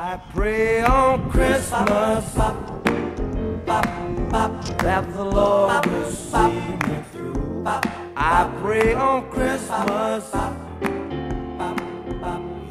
I pray on Christmas that the Lord will see me through. I pray on Christmas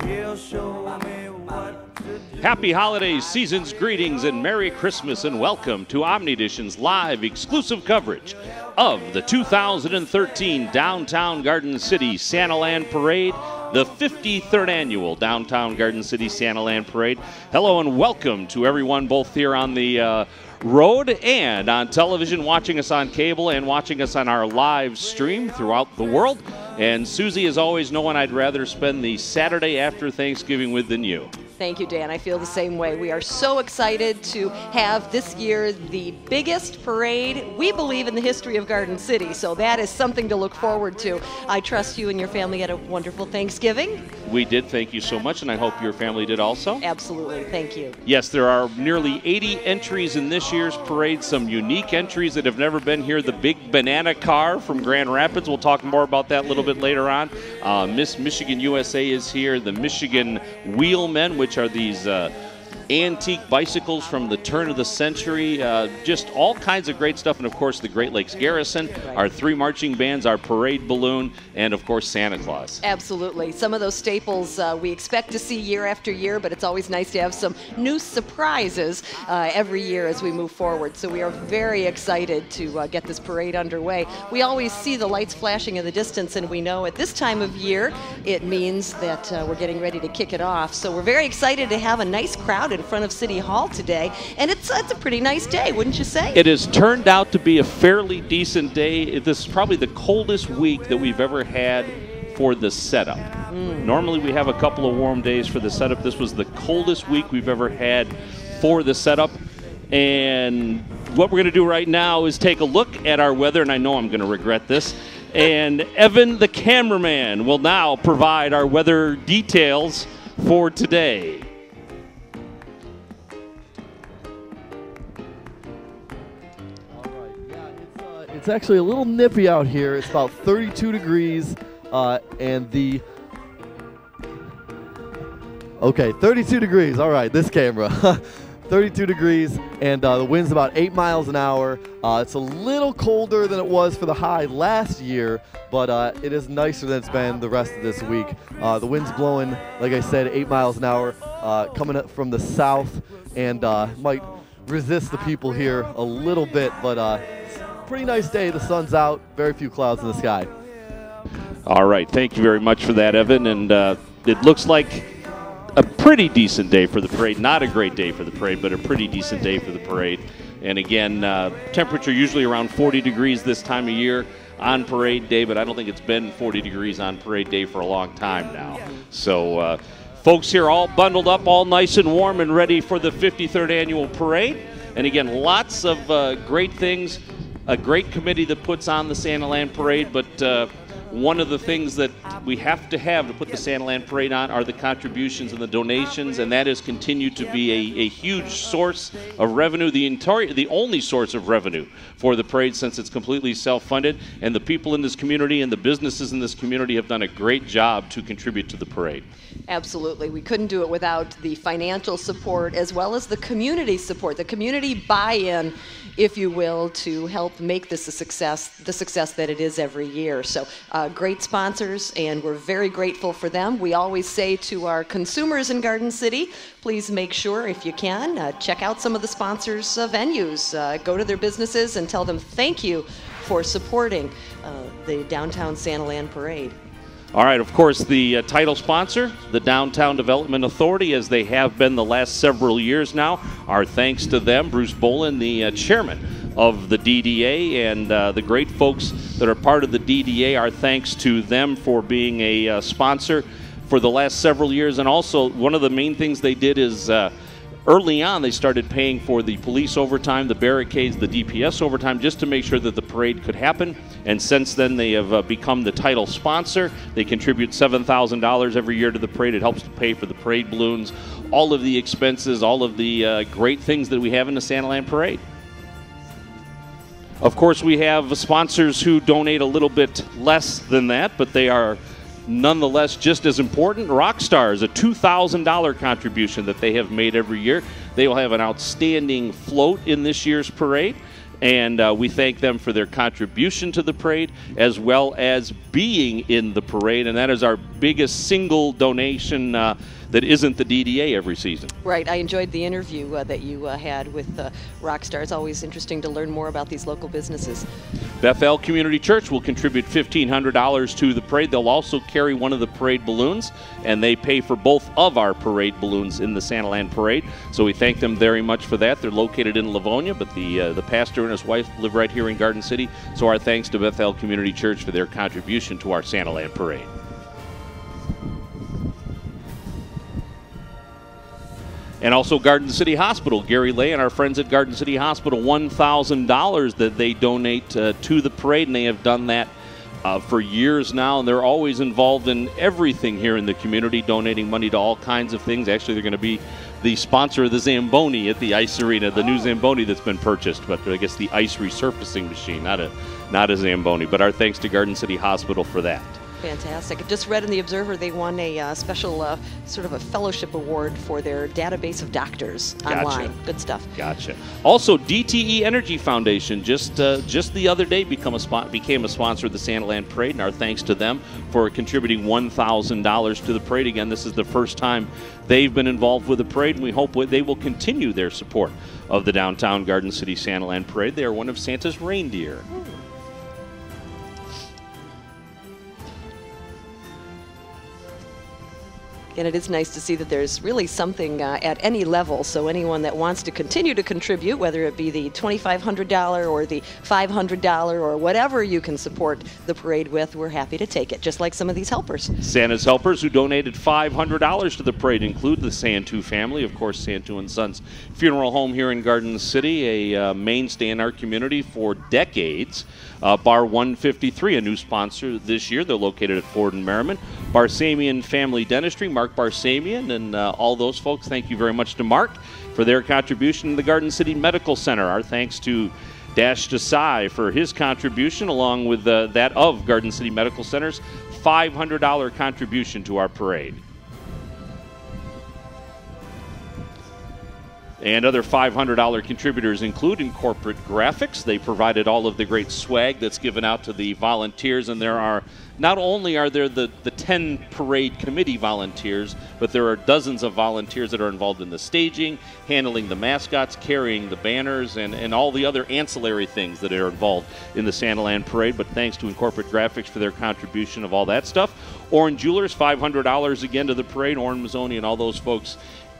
He'll show me what to do. Happy holidays, seasons, greetings, and Merry Christmas, and welcome to OmniEdition's live exclusive coverage of the 2013 Downtown Garden City Santaland Parade, the 53rd annual Downtown Garden City Santaland Parade. Hello and welcome to everyone both here on the road and on television, watching us on cable and watching us on our live stream throughout the world. And Susie, as always, no one I'd rather spend the Saturday after Thanksgiving with than you. Thank you, Dan. I feel the same way. We are so excited to have this year the biggest parade, we believe, in the history of Garden City. So that is something to look forward to. I trust you and your family had a wonderful Thanksgiving. We did. Thank you so much, and I hope your family did also. Absolutely. Thank you. Yes, there are nearly 80 entries in this year's parade, some unique entries that have never been here. The big banana car from Grand Rapids. We'll talk more about that a little bit later on. Miss Michigan USA is here. The Michigan Wheelmen, which are these antique bicycles from the turn of the century, just all kinds of great stuff. And of course the Great Lakes Garrison, our three marching bands, our parade balloon, and of course Santa Claus. Absolutely. Some of those staples we expect to see year after year, but it's always nice to have some new surprises every year as we move forward. So we are very excited to get this parade underway. We always see the lights flashing in the distance, and we know at this time of year it means that we're getting ready to kick it off. So we're very excited to have a nice crowd in front of City Hall today, and it's a pretty nice day, wouldn't you say? It has turned out to be a fairly decent day. This is probably the coldest week that we've ever had for the setup. Normally we have a couple of warm days for the setup. This was the coldest week we've ever had for the setup. And what we're going to do right now is take a look at our weather, and I know I'm going to regret this. And Evan, the cameraman, will now provide our weather details for today. It's actually a little nippy out here. It's about 32 degrees, and 32 degrees. All right, this camera. 32 degrees, and the wind's about 8 miles an hour. It's a little colder than it was for the high last year, but it is nicer than it's been the rest of this week. The wind's blowing, like I said, 8 miles an hour, coming up from the south, and might resist the people here a little bit, but pretty nice day. The sun's out, very few clouds in the sky. All right, thank you very much for that, Evan. And it looks like a pretty decent day for the parade. Not a great day for the parade, but a pretty decent day for the parade. And again, temperature usually around 40 degrees this time of year on parade day, but I don't think it's been 40 degrees on parade day for a long time now. So folks here all bundled up, all nice and warm and ready for the 53rd annual parade. And again, lots of great things. A great committee that puts on the Santaland Parade, but one of the things that we have to put the Santaland Parade on are the contributions and the donations, and that has continued to be a huge source of revenue, the only source of revenue for the parade since it's completely self-funded, and the people in this community and the businesses in this community have done a great job to contribute to the parade. Absolutely. We couldn't do it without the financial support as well as the community support, the community buy-in, if you will, to help make this a success, the success that it is every year. So great sponsors, and we're very grateful for them. We always say to our consumers in Garden City, please make sure, if you can, check out some of the sponsors' venues. Go to their businesses and tell them thank you for supporting the Downtown Santaland Parade. All right, of course, the title sponsor, the Downtown Development Authority, as they have been the last several years now. Our thanks to them, Bruce Bolin, the chairman of the DDA, and the great folks that are part of the DDA. Our thanks to them for being a sponsor for the last several years. And also, one of the main things they did is early on, they started paying for the police overtime, the barricades, the DPS overtime, just to make sure that the parade could happen. And since then, they have become the title sponsor. They contribute $7,000 every year to the parade. It helps to pay for the parade balloons, all of the expenses, all of the great things that we have in the Santaland Parade. Of course, we have sponsors who donate a little bit less than that, but they are nonetheless, just as important, Rock Stars, a $2,000 contribution that they have made every year. They will have an outstanding float in this year's parade. And we thank them for their contribution to the parade as well as being in the parade. And that is our biggest single donation that isn't the DDA every season. Right. I enjoyed the interview that you had with Rockstar. It's always interesting to learn more about these local businesses. Bethel Community Church will contribute $1,500 to the parade. They'll also carry one of the parade balloons, and they pay for both of our parade balloons in the Santaland parade. So we thank them very much for that. They're located in Livonia, but the pastor and his wife live right here in Garden City. So our thanks to Bethel Community Church for their contribution to our Santaland parade. And also Garden City Hospital. Gary Lay and our friends at Garden City Hospital, $1,000 that they donate to the parade, and they have done that for years now, and they're always involved in everything here in the community, donating money to all kinds of things. Actually, they're going to be the sponsor of the Zamboni at the ice arena, the new Zamboni that's been purchased, but I guess the ice resurfacing machine, not a Zamboni. But our thanks to Garden City Hospital for that. Fantastic. I just read in the Observer they won a special sort of a fellowship award for their database of doctors online. Good stuff. Gotcha. Also, DTE Energy Foundation just the other day became a sponsor of the Santaland Parade, and our thanks to them for contributing $1,000 to the parade. Again, this is the first time they've been involved with the parade, and we hope they will continue their support of the downtown Garden City Santaland Parade. They are one of Santa's reindeer. And it is nice to see that there's really something at any level. So anyone that wants to continue to contribute, whether it be the $2,500 or the $500 or whatever you can support the parade with, we're happy to take it, just like some of these helpers. Santa's helpers who donated $500 to the parade include the Santu family, of course, Santu and Sons Funeral Home here in Garden City, a mainstay in our community for decades. Bar 153, a new sponsor this year. They're located at Ford and Merriman. Barsamian Family Dentistry, Mark Barsamian, and all those folks. Thank you very much to Mark for their contribution to the Garden City Medical Center. Our thanks to Dash Desai for his contribution, along with that of Garden City Medical Center's $500 contribution to our parade. And other $500 contributors include Incorporate Graphics. They provided all of the great swag that's given out to the volunteers, and there are not only are there the 10 parade committee volunteers, but there are dozens of volunteers that are involved in the staging, handling the mascots, carrying the banners, and all the other ancillary things that are involved in the Santaland Parade. But thanks to Incorporate Graphics for their contribution of all that stuff. Oren Jewelers, $500 again to the parade. Oren Mazzoni and all those folks,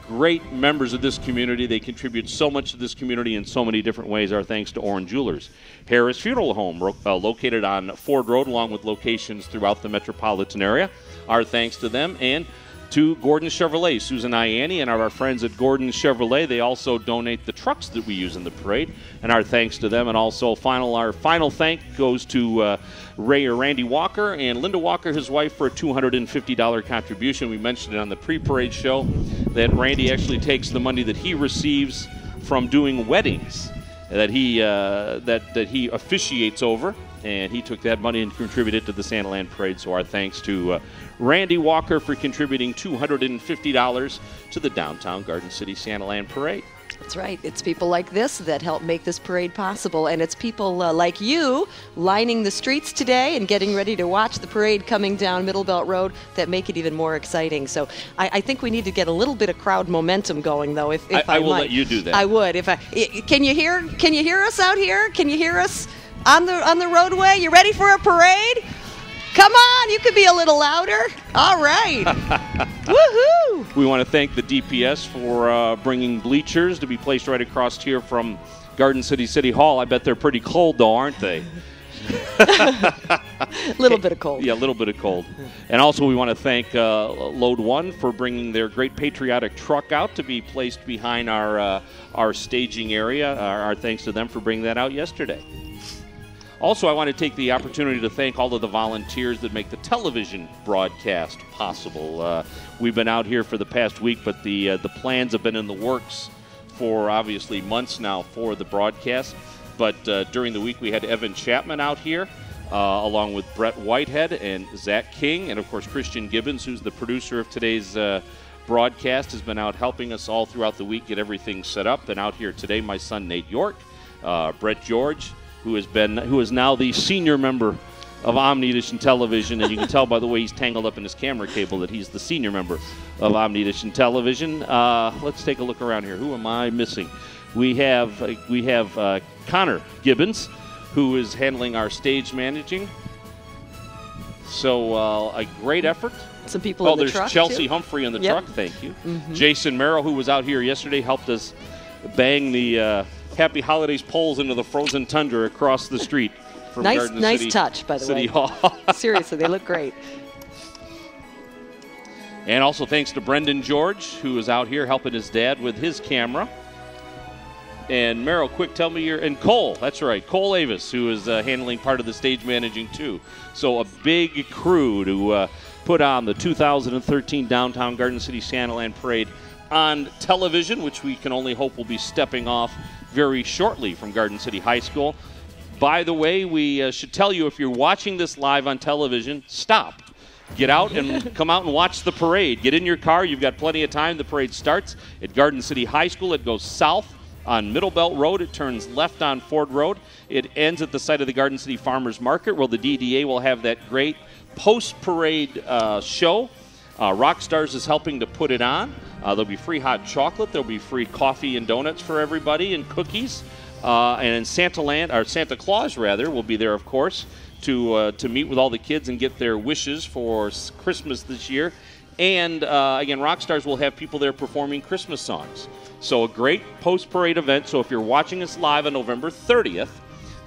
great members of this community. They contribute so much to this community in so many different ways. Our thanks to Orange Jewelers. Harris Funeral Home, located on Ford Road, along with locations throughout the metropolitan area. Our thanks to them. And to Gordon Chevrolet, Susan Ianni, and our friends at Gordon Chevrolet. They also donate the trucks that we use in the parade, and our thanks to them. And also, our final thank goes to Randy Walker and Linda Walker, his wife, for a $250 contribution. We mentioned it on the pre-parade show that Randy actually takes the money that he receives from doing weddings that he officiates over, and he took that money and contributed to the Santaland Parade. So our thanks to Randy Walker for contributing $250 to the downtown Garden City Santaland Parade. That's right. It's people like this that help make this parade possible, and it's people like you lining the streets today and getting ready to watch the parade coming down Middle Belt Road that make it even more exciting. So I think we need to get a little bit of crowd momentum going, though. If I will might. let you do that. I would. Can you hear us out here? Can you hear us on the roadway? You ready for a parade? Come on, you could be a little louder. All right. Woohoo! We want to thank the DPS for bringing bleachers to be placed right across here from Garden City Hall. I bet they're pretty cold, though, aren't they? A little bit of cold. Yeah, a little bit of cold. And also we want to thank Load 1 for bringing their great patriotic truck out to be placed behind our staging area. Our thanks to them for bringing that out yesterday. Also, I want to take the opportunity to thank all of the volunteers that make the television broadcast possible. We've been out here for the past week, but the plans have been in the works for obviously months now for the broadcast. But during the week, we had Evan Chapman out here along with Brett Whitehead and Zach King, and of course Christian Gibbons, who's the producer of today's broadcast, has been out helping us all throughout the week get everything set up. And out here today, my son Nate York, Brett George, who is now the senior member of Omni-Edition Television, and you can tell by the way he's tangled up in his camera cable that he's the senior member of Omni-Edition Television. Let's take a look around here. Who am I missing? We have Connor Gibbons, who is handling our stage managing. So a great effort. Some people in the truck. There's Chelsea too. Humphrey in the truck. Thank you. Jason Merrill, who was out here yesterday, helped us bang the Happy Holidays poles into the frozen tundra across the street. Nice touch, by the City way. Hall. Seriously, they look great. And also thanks to Brendan George, who is out here helping his dad with his camera. And Merrill, quick, tell me and Cole, that's right, Cole Avis, who is handling part of the stage managing too. So a big crew to put on the 2013 Downtown Garden City Santaland Parade on television, which we can only hope will be stepping off very shortly from Garden City High School. By the way, we should tell you, if you're watching this live on television, stop. Get out and come out and watch the parade. Get in your car. You've got plenty of time. The parade starts at Garden City High School. It goes south on Middle Belt Road. It turns left on Ford Road. It ends at the site of the Garden City Farmers Market, where the DDA will have that great post-parade show. Rockstars is helping to put it on. There'll be free hot chocolate. There'll be free coffee and donuts for everybody and cookies. And Santa Claus will be there, of course, to meet with all the kids and get their wishes for Christmas this year. And again, Rockstars will have people there performing Christmas songs. So a great post-parade event. So if you're watching us live on November 30th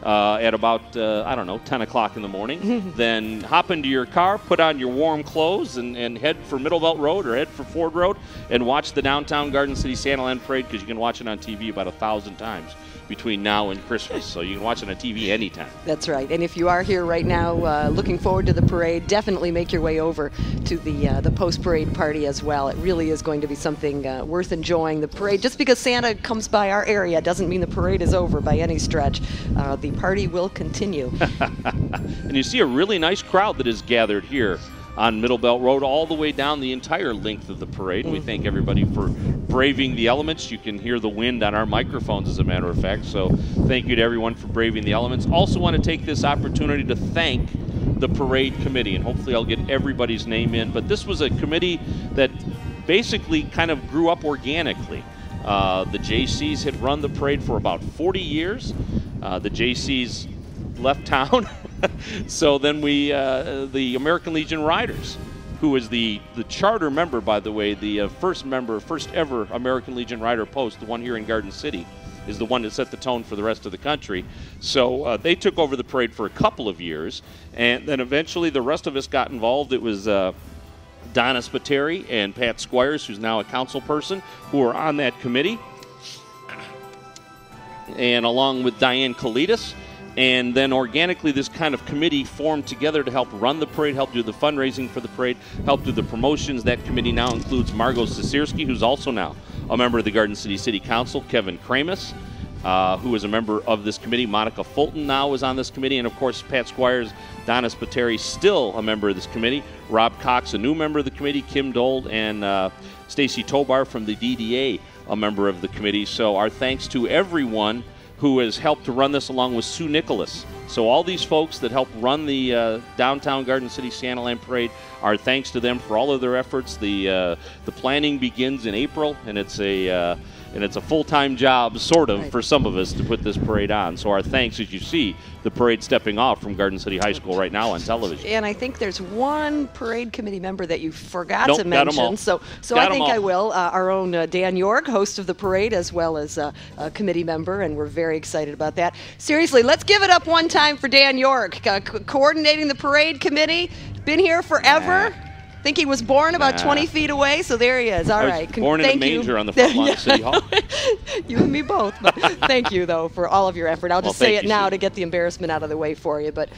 at about, 10 o'clock in the morning, then hop into your car, put on your warm clothes, and head for Middle Belt Road or head for Ford Road and watch the Downtown Garden City Santaland Parade, because you can watch it on TV about 1,000 times between now and Christmas, so you can watch it on TV anytime. That's right. And if you are here right now looking forward to the parade, definitely make your way over to the post-parade party as well. It really is going to be something worth enjoying. The parade, just because Santa comes by our area doesn't mean the parade is over by any stretch. The party will continue. And you see a really nice crowd that is gathered here on Middle Belt Road all the way down the entire length of the parade. We thank everybody for braving the elements. You can hear the wind on our microphones, as a matter of fact. So thank you to everyone for braving the elements. Also want to take this opportunity to thank the parade committee, and hopefully I'll get everybody's name in. But this was a committee that basically kind of grew up organically. The JCs had run the parade for about 40 years. The JCs left town. So then the American Legion Riders, who is the charter member, by the way, the first ever American Legion Rider post, the one here in Garden City, is the one that set the tone for the rest of the country. So they took over the parade for a couple of years, and then eventually the rest of us got involved. It was Donna Spateri and Pat Squires, who's now a council person, who were on that committee, and along with Diane Kalidas. And then organically this kind of committee formed together to help run the parade, help do the fundraising for the parade, help do the promotions. That committee now includes Margot Sisirski, who's also now a member of the Garden City City Council, Kevin Kramus, who is a member of this committee. Monica Fulton now is on this committee, and of course Pat Squires, Donna Spateri, still a member of this committee. Rob Cox, a new member of the committee. Kim Dold and Stacy Tobar from the DDA, a member of the committee. So our thanks to everyone who has helped to run this, along with Sue Nicholas. So all these folks that helped run the Downtown Garden City Santaland Parade, our thanks to them for all of their efforts. The planning begins in April, and it's a full-time job, sort of, for some of us to put this parade on. So our thanks, as you see the parade stepping off from Garden City High School right now on television. And I think there's one parade committee member that you forgot to mention. So I think I will. Our own Dan York, host of the parade, as well as a committee member, and we're very excited about that. Seriously, let's give it up one time for Dan York, coordinating the parade committee. Been here forever. I think he was born about 20 feet away, so there he is. All right. Born in a manger on the front lawn of City Hall. You and me both. But thank you, though, for all of your effort. I'll just say it now Sue, to get the embarrassment out of the way for you, but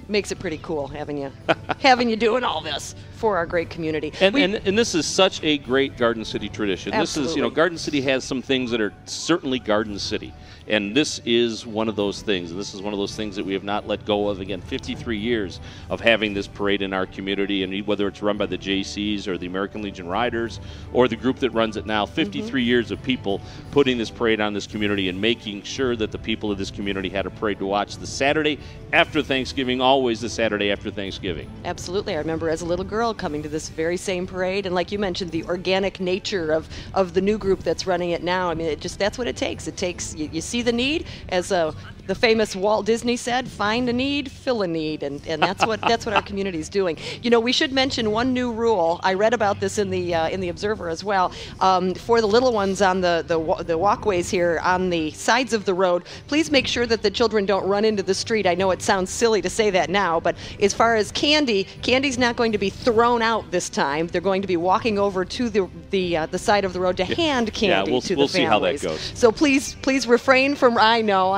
makes it pretty cool having you doing all this. for our great community. And this is such a great Garden City tradition. Absolutely. This is, you know, Garden City has some things that are certainly Garden City. And this is one of those things. And this is one of those things that we have not let go of. Again, 53 years of having this parade in our community, and whether it's run by the JCs or the American Legion Riders or the group that runs it now, 53 years of people putting this parade on this community and making sure that the people of this community had a parade to watch the Saturday after Thanksgiving, always the Saturday after Thanksgiving. Absolutely. I remember as a little girl coming to this very same parade, and like you mentioned, the organic nature of the new group that's running it now. I mean, that's what it takes. It takes, you see the need, as the famous Walt Disney said, find a need, fill a need, and that's what our community is doing. You know, we should mention one new rule. I read about this in the Observer as well. For the little ones on the walkways here on the sides of the road, please make sure that the children don't run into the street. I know it sounds silly to say that now, but as far as candy's not going to be thrown out this time. They're going to be walking over to the side of the road to hand candy to the families. We'll see how that goes. So please refrain from. I know.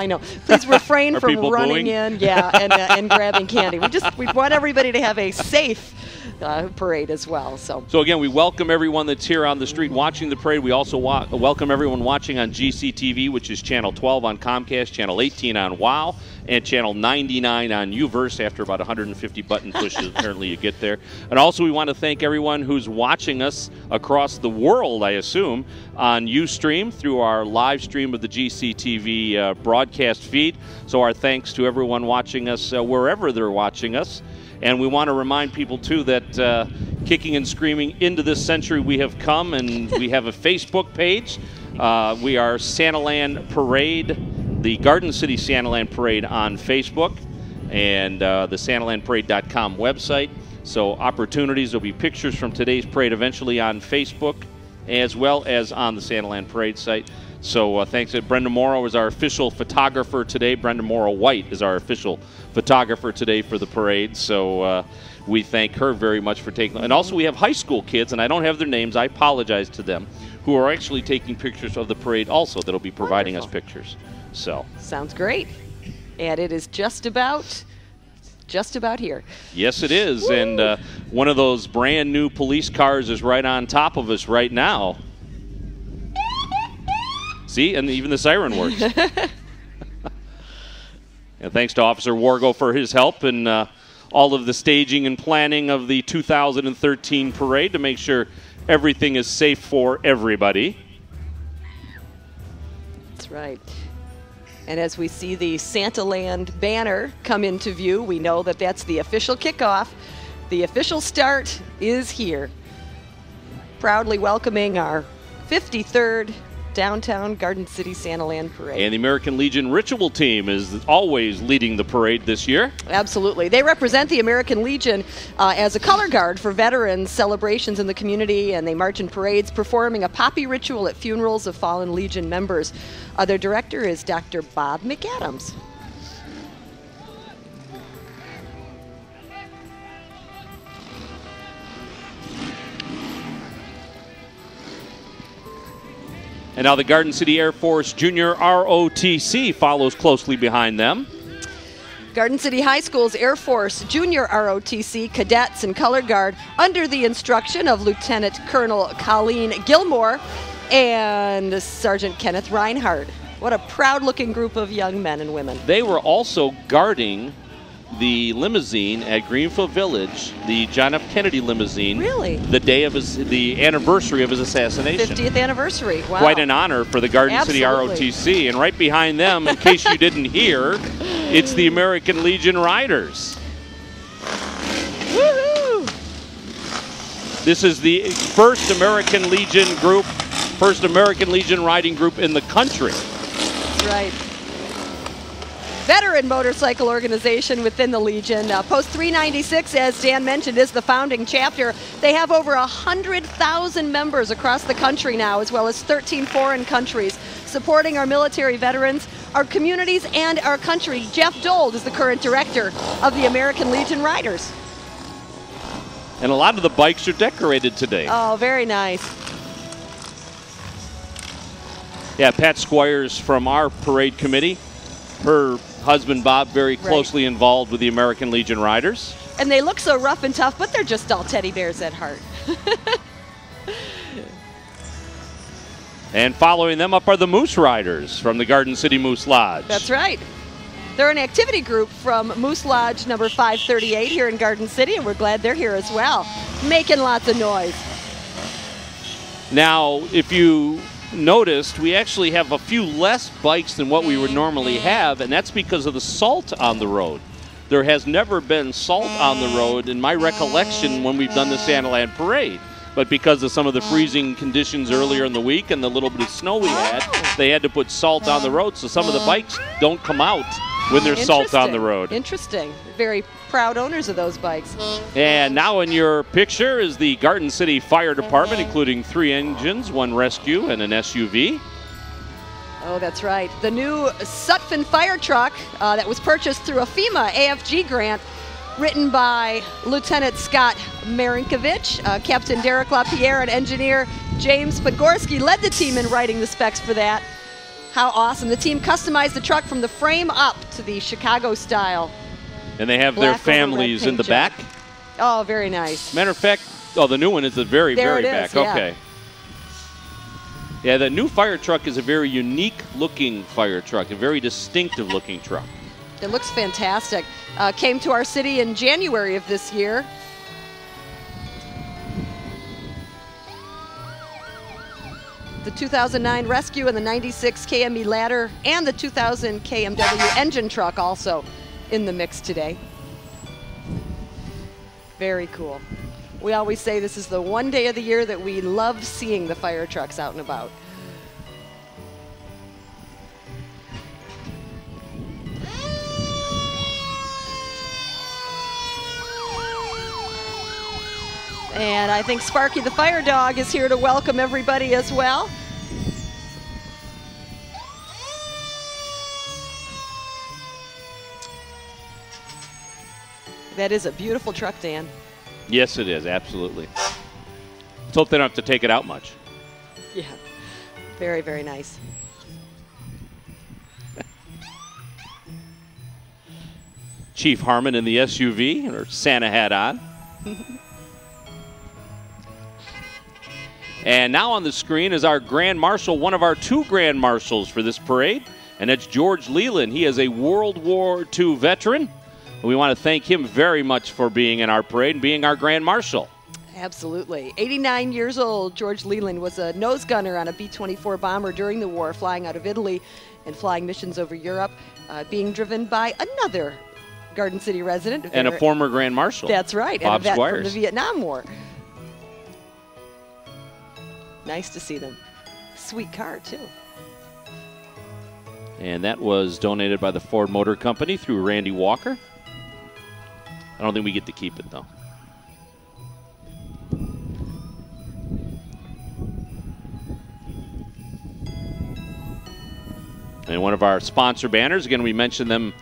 Please refrain from running in, and grabbing candy. We want everybody to have a safe parade as well. So again, we welcome everyone that's here on the street watching the parade. We also welcome everyone watching on GCTV, which is channel 12 on Comcast, channel 18 on WOW, and channel 99 on UVerse. After about 150 button pushes, apparently you get there. And also, we want to thank everyone who's watching us across the world, I assume, on Ustream through our live stream of the GCTV broadcast feed. So our thanks to everyone watching us wherever they're watching us. And we want to remind people, too, that kicking and screaming into this century we have come, and we have a Facebook page. We are Santaland Parade, the Garden City Santaland Parade on Facebook, and the SantalandParade.com website. So opportunities, there'll be pictures from today's parade eventually on Facebook, as well as on the Santaland Parade site. So thanks. Brenda Morrow is our official photographer today. Brenda Morrow White is our official photographer today for the parade. So we thank her very much for taking. And also we have high school kids, and I don't have their names. I apologize to them, who are actually taking pictures of the parade also. That'll be providing us pictures. So sounds great. And it is just about here. Yes, it is. Woo! And one of those brand new police cars is right on top of us right now. See, and even the siren works. And thanks to Officer Wargo for his help and all of the staging and planning of the 2013 parade to make sure everything is safe for everybody. That's right. And as we see the Santaland banner come into view, we know that that's the official kickoff. The official start is here. Proudly welcoming our 53rd Downtown Garden City Santaland Parade. And the American Legion Ritual Team is always leading the parade this year. Absolutely. They represent the American Legion as a color guard for veterans celebrations in the community, and they march in parades performing a poppy ritual at funerals of fallen Legion members. Their director is Dr. Bob McAdams. And now the Garden City Air Force Junior ROTC follows closely behind them. Garden City High School's Air Force Junior ROTC cadets and color guard under the instruction of Lieutenant Colonel Colleen Gilmore and Sergeant Kenneth Reinhardt. What a proud-looking group of young men and women. They were also guarding the limousine at Greenfield Village, the John F. Kennedy limousine. Really? The day of the anniversary of his assassination. 50th anniversary. Wow. Quite an honor for the Garden City ROTC. And right behind them, in case you didn't hear, it's the American Legion Riders. Woohoo! This is the first American Legion group, first American Legion riding group in the country. That's right. Veteran motorcycle organization within the Legion. Post 396, as Dan mentioned, is the founding chapter. They have over 100,000 members across the country now, as well as 13 foreign countries, supporting our military veterans, our communities, and our country. Jeff Dold is the current director of the American Legion Riders. And a lot of the bikes are decorated today. Oh, very nice. Yeah, Pat Squires from our parade committee. Her husband, Bob, very closely involved with the American Legion Riders. And they look so rough and tough, but they're just all teddy bears at heart. And following them up are the Moose Riders from the Garden City Moose Lodge. That's right. They're an activity group from Moose Lodge number 538 here in Garden City, and we're glad they're here as well, making lots of noise. Now, if you noticed, we actually have a few less bikes than what we would normally have, and that's because of the salt on the road. There has never been salt on the road in my recollection when we've done the Santaland Parade. But because of some of the freezing conditions earlier in the week and the little bit of snow we had, they had to put salt on the road, so some of the bikes don't come out when there's salt on the road. Interesting. Very proud owners of those bikes. And now in your picture is the Garden City Fire Department, including 3 engines, 1 rescue, and an SUV. Oh, that's right. The new Sutphen fire truck that was purchased through a FEMA AFG grant, written by Lieutenant Scott Marinkovich, Captain Derek LaPierre, and engineer James Podgorski led the team in writing the specs for that. How awesome. The team customized the truck from the frame up to the Chicago style. And they have their families in the back? Oh, very nice. Matter of fact, oh, the new one is the very back. Yeah. Okay. Yeah, the new fire truck is a very unique looking fire truck, a very distinctive looking truck. It looks fantastic. Came to our city in January of this year. The 2009 Rescue and the 96 KME ladder and the 2000 KMW engine truck also in the mix today. Very cool. We always say this is the one day of the year that we love seeing the fire trucks out and about. And I think Sparky the fire dog is here to welcome everybody as well. That is a beautiful truck, Dan. Yes, it is, absolutely. Let's hope they don't have to take it out much. Yeah, very, very nice. Chief Harmon in the SUV, or Santa hat on. And now on the screen is our Grand Marshal, one of our 2 Grand Marshals for this parade, and that's George Leland. He is a World War II veteran. And we want to thank him very much for being in our parade and being our Grand Marshal. Absolutely. 89 years old, George Leland was a nose gunner on a B-24 bomber during the war, flying out of Italy and flying missions over Europe, being driven by another Garden City resident. And a former Grand Marshal. That's right. Bob and a vet Squires. from the Vietnam War. Nice to see them. Sweet car, too. And that was donated by the Ford Motor Company through Randy Walker. I don't think we get to keep it, though. And one of our sponsor banners, again, we mentioned them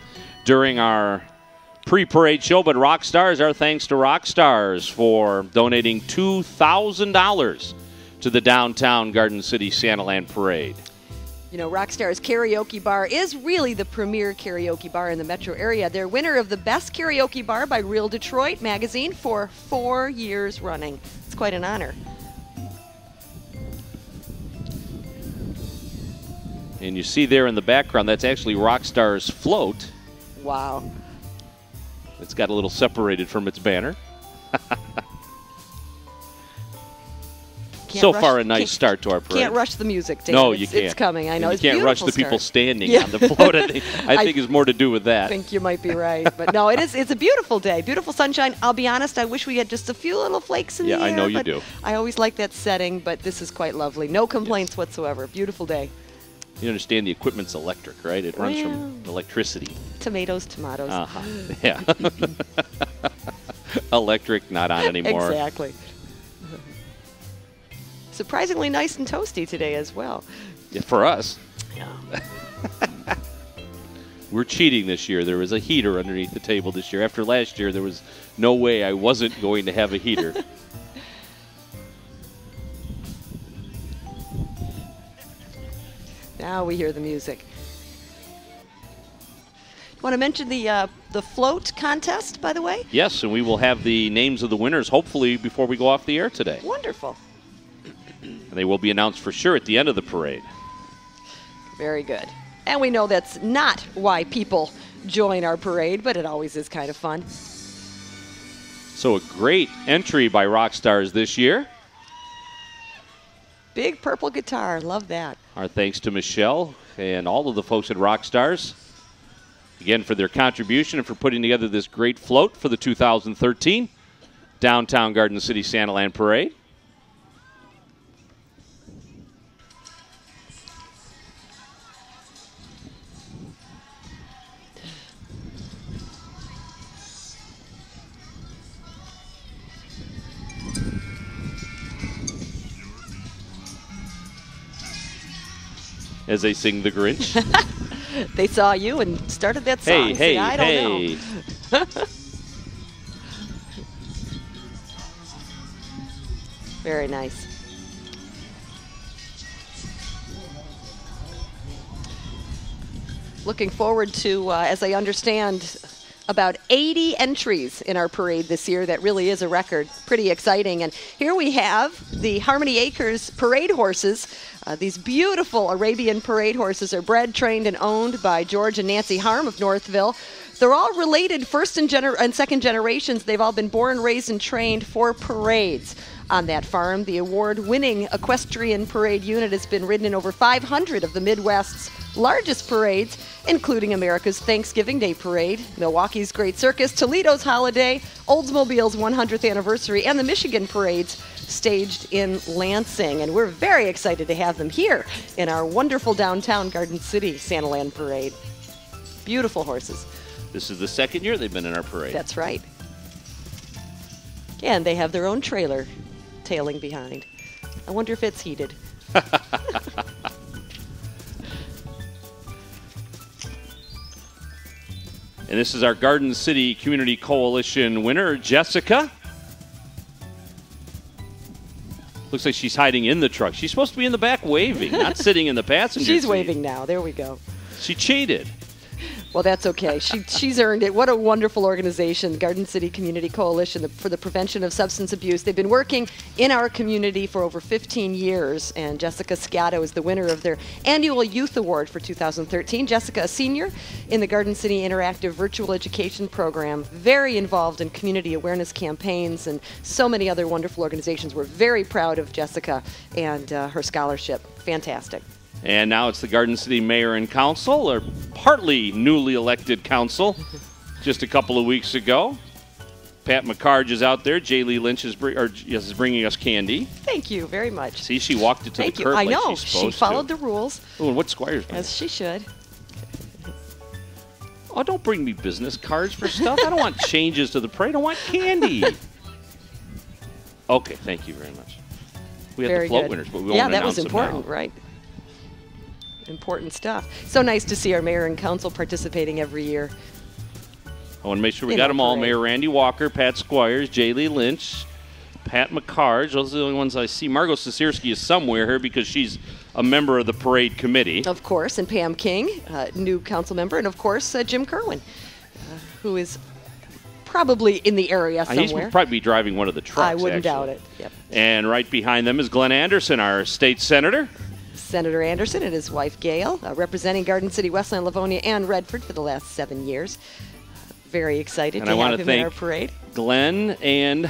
during our pre-parade show, but Rockstars, our thanks to Rockstars for donating $2,000 to the downtown Garden City Santaland Parade. You know, Rockstar's Karaoke Bar is really the premier karaoke bar in the metro area. They're winner of the Best Karaoke Bar by Real Detroit magazine for 4 years running. It's quite an honor. And you see there in the background, that's actually Rockstar's float. Wow. It's got a little separated from its banner. So far, a nice start to our parade. Can't rush the music, Dan. No, you can't. It's coming. I know. And It's you can't rush the beautiful people start. standing on the float. I think is more to do with that. I think you might be right. But no, it's a beautiful day. Beautiful sunshine. I'll be honest, I wish we had just a few little flakes in the air. Yeah, I know you but do. I always like that setting, but this is quite lovely. No complaints whatsoever. Beautiful day. You understand the equipment's electric, right? It runs from electricity. Tomatoes, tomatoes. Uh-huh. Yeah. Electric, not on anymore. Exactly. Surprisingly nice and toasty today as well. Yeah, for us. Yeah. We're cheating this year. There was a heater underneath the table this year. After last year, there was no way I wasn't going to have a heater. Now we hear the music. Want to mention the float contest, by the way? Yes, and we will have the names of the winners hopefully before we go off the air today. Wonderful. And they will be announced for sure at the end of the parade. Very good. And we know that's not why people join our parade, but it always is kind of fun. So a great entry by rock stars this year. Big purple guitar. Love that. Our thanks to Michelle and all of the folks at Rockstars, again, for their contribution and for putting together this great float for the 2013 Downtown Garden City Santaland Parade. As they sing The Grinch. They saw you and started that song. Hey, I don't know. Very nice. Looking forward to, as I understand, about 80 entries in our parade this year. That really is a record. Pretty exciting. And here we have the Harmony Acres parade horses. These beautiful Arabian parade horses are bred, trained, and owned by George and Nancy Harm of Northville. They're all related first and second generations. They've all been born, raised, and trained for parades on that farm. The award-winning equestrian parade unit has been ridden in over 500 of the Midwest's largest parades, including America's Thanksgiving Day Parade, Milwaukee's Great Circus, Toledo's Holiday, Oldsmobile's 100th anniversary, and the Michigan parades staged in Lansing. And we're very excited to have them here in our wonderful downtown Garden City Santaland Parade. Beautiful horses. This is the second year they've been in our parade. That's right. And they have their own trailer tailing behind. I wonder if it's heated. And this is our Garden City Community Coalition winner, Jessica. Looks like she's hiding in the truck. She's supposed to be in the back waving, not sitting in the passenger She's seat. waving now. There we go. She cheated. Well, that's okay. She's earned it. What a wonderful organization, the Garden City Community Coalition for the Prevention of Substance Abuse. They've been working in our community for over 15 years, and Jessica Sciato is the winner of their annual Youth Award for 2013. Jessica, a senior in the Garden City Interactive Virtual Education Program, very involved in community awareness campaigns and so many other wonderful organizations. We're very proud of Jessica and her scholarship. Fantastic. And now it's the Garden City Mayor and Council, or partly newly elected council, just a couple of weeks ago. Pat McCarge is out there. J. Lee Lynch is bringing us candy. Thank you very much. See, she walked it to Thank the you. curb I like know. she's supposed She followed to. the rules. Oh, and what's Squire's? As she should. Oh, don't bring me business cards for stuff. I don't want changes to the parade. I want candy. Okay, thank you very much. We have Very the float good. winners, but we won't Yeah, that announce was them important, now. right? Important stuff. So nice to see our mayor and council participating every year. I want to make sure we In got our them all. parade. Mayor Randy Walker, Pat Squires, J. Lee Lynch, Pat McCarge. Those are the only ones I see. Margot Sisirski is somewhere here because she's a member of the parade committee. Of course, and Pam King, new council member, and of course Jim Kerwin, who is probably in the area He's somewhere. probably be driving one of the trucks. I wouldn't actually. doubt it. Yep. And right behind them is Glenn Anderson, our state senator. Senator Anderson and his wife Gail, representing Garden City, Westland, Livonia, and Redford for the last 7 years. Very excited And to I want have to him in thank our parade. Glenn and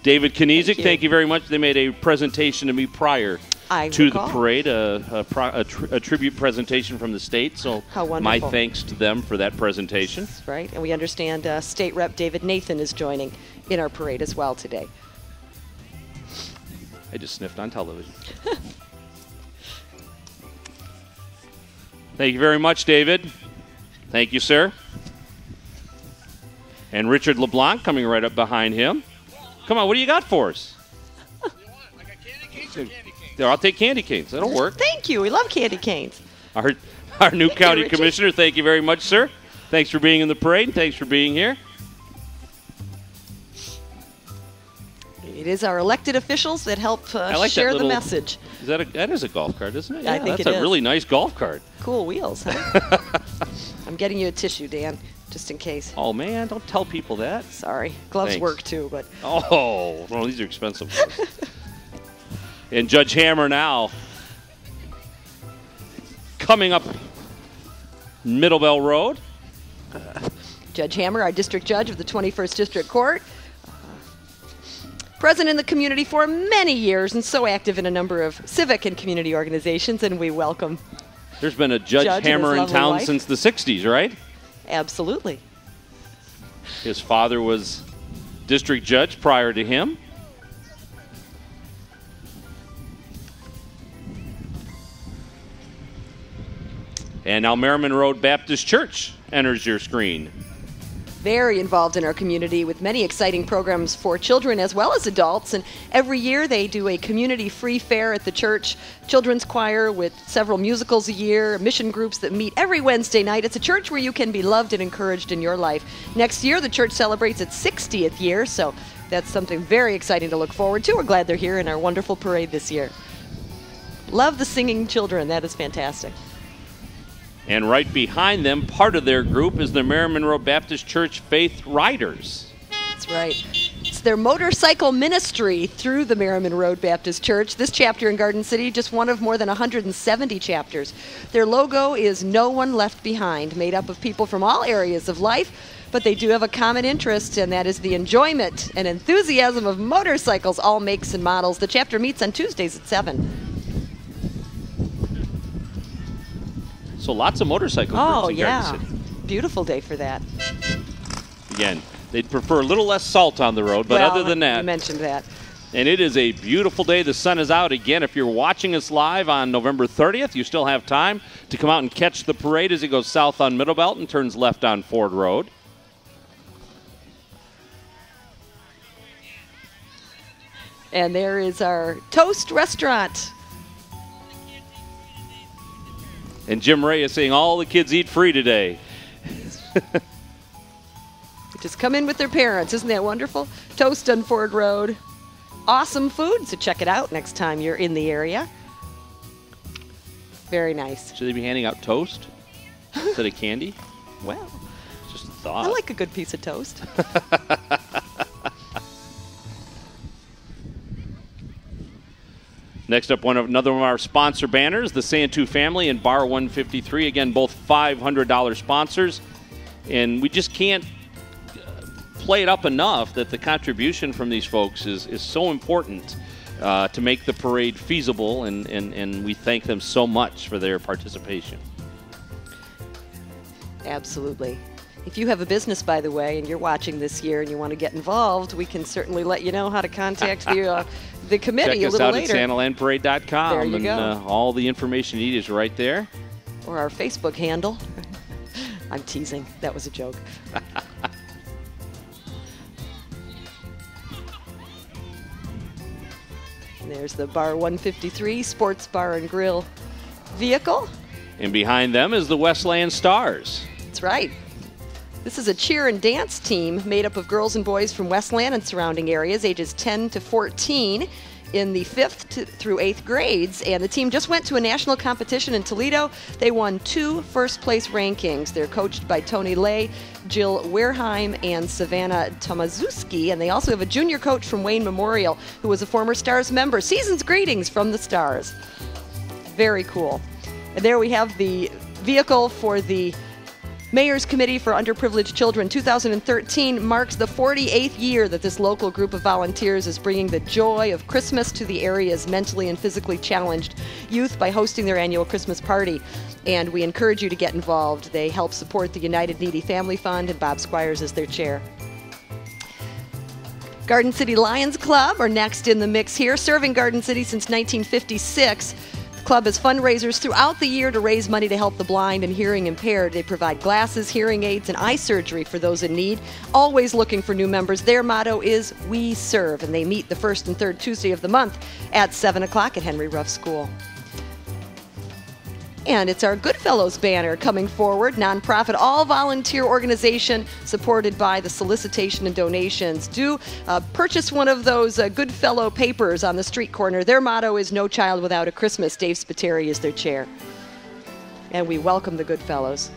David Kniezek. Thank you. Very much. They made a presentation to me prior I to recall. the parade, a tribute presentation from the state. So How my wonderful. thanks to them for that presentation. Right, and we understand State Rep David Nathan is joining in our parade as well today. I just sniffed on television. Thank you very much, David. Thank you, sir. And Richard LeBlanc coming right up behind him. Come on, what do you got for us? There, I'll take candy canes. That'll work. Thank you. We love candy canes. Our new Thank you, county Richie. commissioner, thank you very much, sir. Thanks for being in the parade. Thanks for being here. It is our elected officials that help I like share that the little, message. That is a golf cart, isn't it? I Yeah, think that's it a is. really nice golf cart. Cool wheels, huh? I'm getting you a tissue, Dan, just in case. Oh, man, don't tell people that. Sorry. Gloves Thanks. work, too, but... Oh, well, these are expensive. And Judge Hammer now coming up Middlebell Road. Judge Hammer, our district judge of the 21st District Court. Present in the community for many years and so active in a number of civic and community organizations, and we welcome. There's been a Judge Hammer in town wife. since the 60s, right? Absolutely. His father was district judge prior to him. And now Merriman Road Baptist Church enters your screen. Very involved in our community with many exciting programs for children as well as adults. And every year they do a community free fair at the church, children's choir with several musicals a year, mission groups that meet every Wednesday night. It's a church where you can be loved and encouraged in your life. Next year, the church celebrates its 60th year, so that's something very exciting to look forward to. We're glad they're here in our wonderful parade this year. Love the singing children. That is fantastic. And right behind them, part of their group is the Merriman Road Baptist Church Faith Riders. That's right. It's their motorcycle ministry through the Merriman Road Baptist Church. This chapter in Garden City, just one of more than 170 chapters. Their logo is No One Left Behind, made up of people from all areas of life, but they do have a common interest, and that is the enjoyment and enthusiasm of motorcycles, all makes and models. The chapter meets on Tuesdays at 7. So lots of motorcycle groups in Garden City. Beautiful day for that. Again, they'd prefer a little less salt on the road, but other than that. You mentioned that. And it is a beautiful day. The sun is out again. If you're watching us live on November 30th, you still have time to come out and catch the parade as it goes south on Middlebelt and turns left on Ford Road. And there is our Toast restaurant. And Jim Ray is saying all the kids eat free today. Just come in with their parents. Isn't that wonderful? Toast on Ford Road. Awesome food, so check it out next time you're in the area. Very nice. Should they be handing out toast instead of candy? Well, just a thought. I like a good piece of toast. Next up, another one of our sponsor banners, the Santu family and Bar 153. Again, both $500 sponsors. And we just can't play it up enough that the contribution from these folks is so important to make the parade feasible, and we thank them so much for their participation. Absolutely. If you have a business, by the way, and you're watching this year and you want to get involved, we can certainly let you know how to contact the committee a little later. Check us out at santalandparade.com. There you go. And all the information you need is right there. Or our Facebook handle. I'm teasing. That was a joke. There's the Bar 153 Sports Bar and Grill vehicle. And behind them is the Westland Stars. That's right. This is a cheer and dance team made up of girls and boys from Westland and surrounding areas, ages 10 to 14, in the 5th through 8th grades. And the team just went to a national competition in Toledo. They won 2 first-place rankings. They're coached by Tony Lay, Jill Wareheim, and Savannah Tomaszewski. And they also have a junior coach from Wayne Memorial, who was a former Stars member. Season's greetings from the Stars. Very cool. And there we have the vehicle for the Mayor's Committee for Underprivileged Children. 2013 marks the 48th year that this local group of volunteers is bringing the joy of Christmas to the area's mentally and physically challenged youth by hosting their annual Christmas party. And we encourage you to get involved. They help support the United Needy Family Fund, and Bob Squires is their chair. Garden City Lions Club are next in the mix here, serving Garden City since 1956. The club has fundraisers throughout the year to raise money to help the blind and hearing impaired. They provide glasses, hearing aids, and eye surgery for those in need. Always looking for new members. Their motto is We Serve, and they meet the first and third Tuesday of the month at 7 o'clock at Henry Ruff School. And it's our Goodfellows banner coming forward, nonprofit, all-volunteer organization supported by the solicitation and donations. Do purchase one of those Goodfellow papers on the street corner. Their motto is No Child Without a Christmas. Dave Spiteri is their chair. And we welcome the Goodfellows.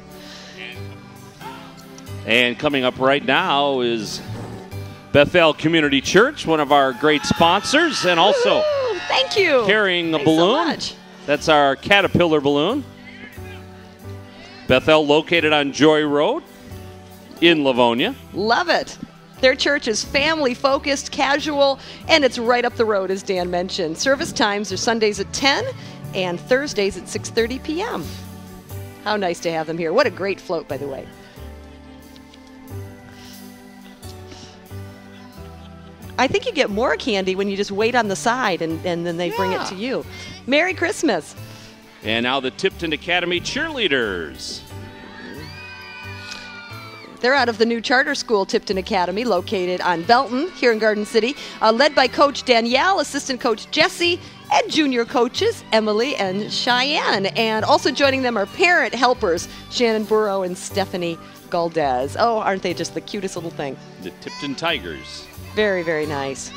And coming up right now is Bethel Community Church, one of our great sponsors, and also Woo! Thank you. Carrying a Thanks so balloon. much. That's our Caterpillar balloon. Bethel, located on Joy Road in Livonia. Love it. Their church is family-focused, casual, and it's right up the road, as Dan mentioned. Service times are Sundays at 10 and Thursdays at 6:30 p.m. How nice to have them here. What a great float, by the way. I think you get more candy when you just wait on the side and then they bring it to you. Merry Christmas. And now the Tipton Academy cheerleaders. They're out of the new charter school, Tipton Academy, located on Belton here in Garden City, led by Coach Danielle, assistant coach Jesse, and junior coaches Emily and Cheyenne. And also joining them are parent helpers Shannon Burrow and Stephanie Galdez. Oh, aren't they just the cutest little thing? The Tipton Tigers. Very, very nice.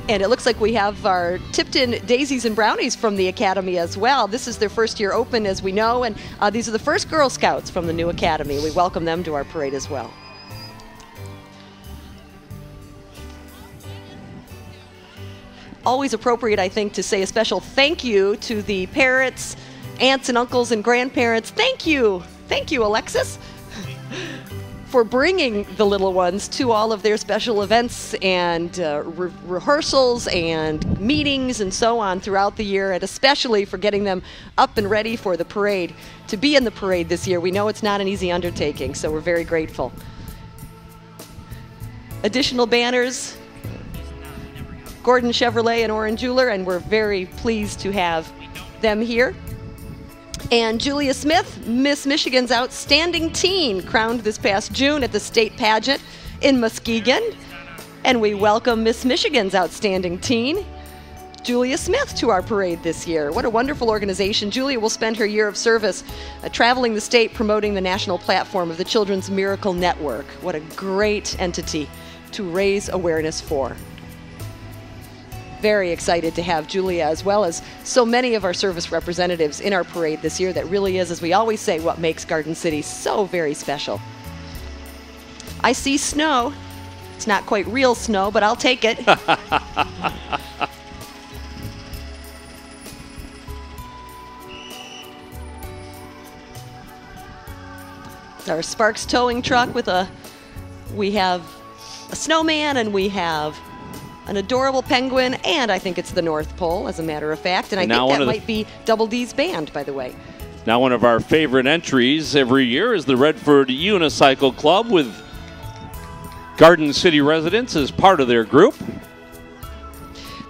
And it looks like we have our Tipton Daisies and Brownies from the Academy as well. This is their first year open, as we know, and these are the first Girl Scouts from the new Academy. We welcome them to our parade as well. Always appropriate, I think, to say a special thank you to the parents, aunts and uncles and grandparents. Thank you, Alexis, for bringing the little ones to all of their special events and rehearsals and meetings and so on throughout the year, and especially for getting them up and ready for the parade. To be in the parade this year, we know it's not an easy undertaking, so we're very grateful. Additional banners, Gordon Chevrolet and Orange Jeweler, and we're very pleased to have them here. And Julia Smith, Miss Michigan's Outstanding Teen, crowned this past June at the state pageant in Muskegon. And we welcome Miss Michigan's Outstanding Teen, Julia Smith, to our parade this year. What a wonderful organization. Julia will spend her year of service traveling the state promoting the national platform of the Children's Miracle Network. What a great entity to raise awareness for. Very excited to have Julia, as well as so many of our service representatives in our parade this year. That really is, as we always say, what makes Garden City so very special. I see snow. It's not quite real snow, but I'll take it. Our Sparks towing truck with we have a snowman, and we have an adorable penguin, and I think it's the North Pole, as a matter of fact. And I think that might be Double D's band, by the way. Now, one of our favorite entries every year is the Redford Unicycle Club, with Garden City residents as part of their group.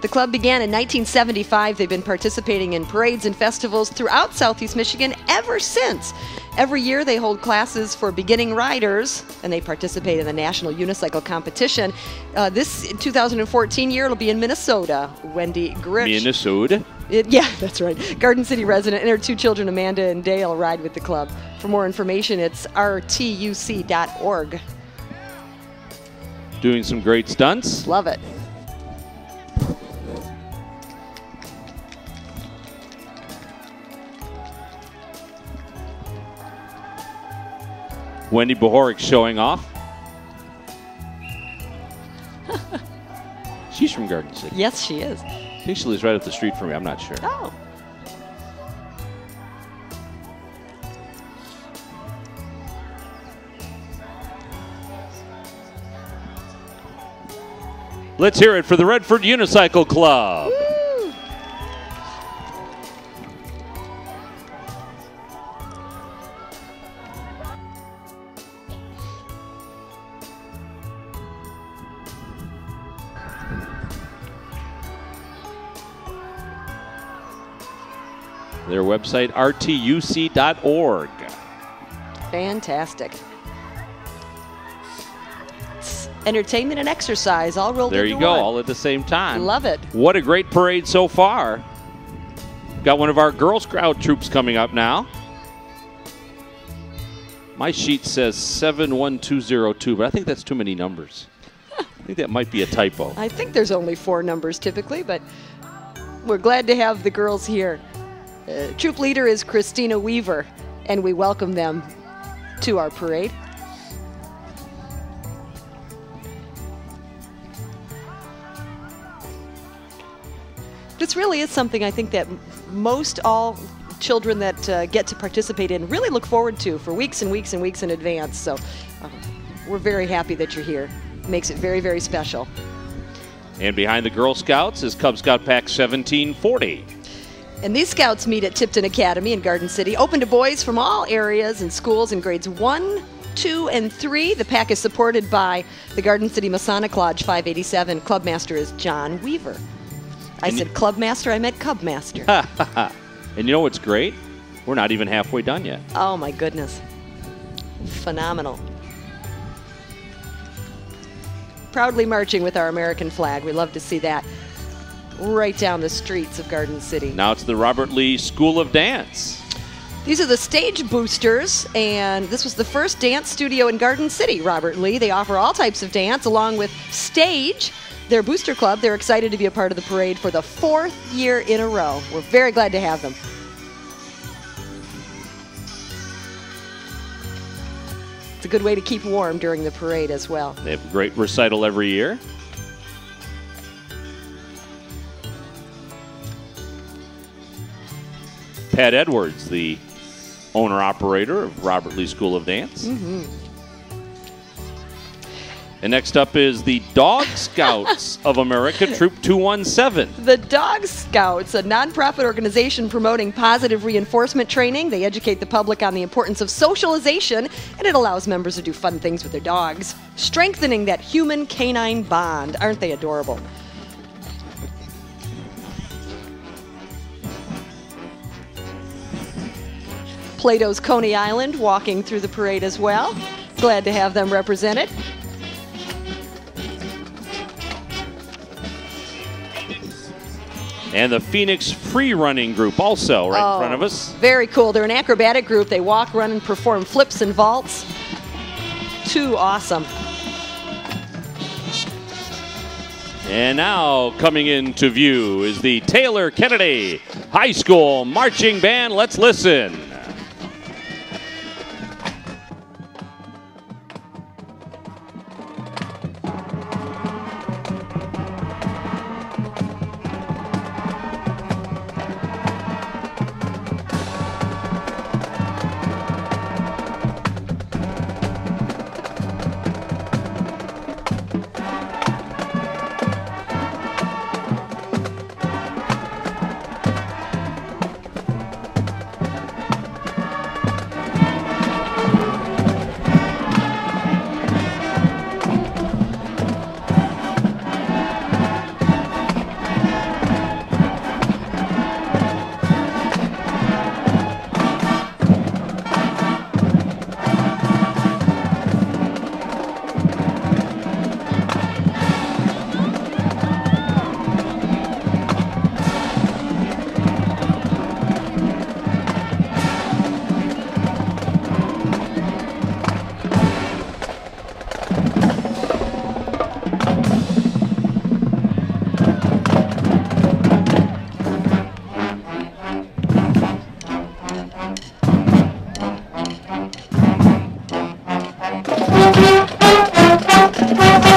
The club began in 1975. They've been participating in parades and festivals throughout Southeast Michigan ever since. Every year they hold classes for beginning riders, and they participate in the National Unicycle Competition. This 2014 year, it'll be in Minnesota. Wendy Grich. Minnesota? Yeah, that's right. Garden City resident and her two children, Amanda and Dale, ride with the club. For more information, it's rtuc.org. Doing some great stunts. Love it. Wendy Bohoric showing off. She's from Garden City. Yes, she is. I think she lives right up the street from me. I'm not sure. Oh. Let's hear it for the Redford Unicycle Club. Woo! Their website, rtuc.org. Fantastic. It's entertainment and exercise all rolled There into you go, one. all at the same time. Love it. What a great parade so far. Got one of our Girl Scout troops coming up now. My sheet says 71202, but I think that's too many numbers. I think that might be a typo. I think there's only 4 numbers typically, but we're glad to have the girls here. Troop leader is Christina Weaver, and we welcome them to our parade. This really is something I think that most all children that get to participate in really look forward to for weeks and weeks and weeks in advance. So we're very happy that you're here. Makes it very, very special. And behind the Girl Scouts is Cub Scout Pack 1740. And these scouts meet at Tipton Academy in Garden City, open to boys from all areas and schools in grades 1, 2, and 3. The pack is supported by the Garden City Masonic Lodge 587. Clubmaster is John Weaver. I said Clubmaster, I meant Cubmaster. And you know what's great? We're not even halfway done yet. Oh my goodness. Phenomenal. Proudly marching with our American flag. We love to see that right down the streets of Garden City. Now it's the Robert Lee School of Dance. These are the stage boosters, and this was the first dance studio in Garden City, Robert Lee. They offer all types of dance along with stage. Their booster club, they're excited to be a part of the parade for the 4th year in a row. We're very glad to have them. It's a good way to keep warm during the parade as well. They have a great recital every year. Pat Edwards, the owner-operator of Robert Lee School of Dance. Mm-hmm. And next up is the Dog Scouts of America, Troop 217. The Dog Scouts, a nonprofit organization promoting positive reinforcement training. They educate the public on the importance of socialization, and it allows members to do fun things with their dogs, strengthening that human-canine bond. Aren't they adorable? Plato's Coney Island walking through the parade as well. Glad to have them represented. And the Phoenix Free Running Group also right in front of us. Very cool. They're an acrobatic group. They walk, run, and perform flips and vaults. Too awesome. And now coming into view is the Taylor Kennedy High School Marching Band. Let's listen.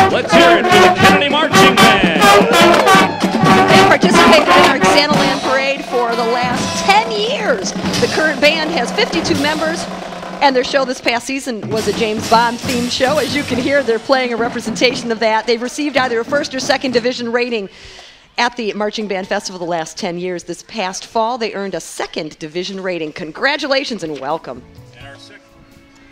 Let's hear it for the Kennedy Marching Band. They participated in our Santaland parade for the last 10 years. The current band has 52 members, and their show this past season was a James Bond themed show. As you can hear, they're playing a representation of that. They've received either a 1st or 2nd division rating at the Marching Band Festival the last 10 years. This past fall, they earned a 2nd division rating. Congratulations and welcome.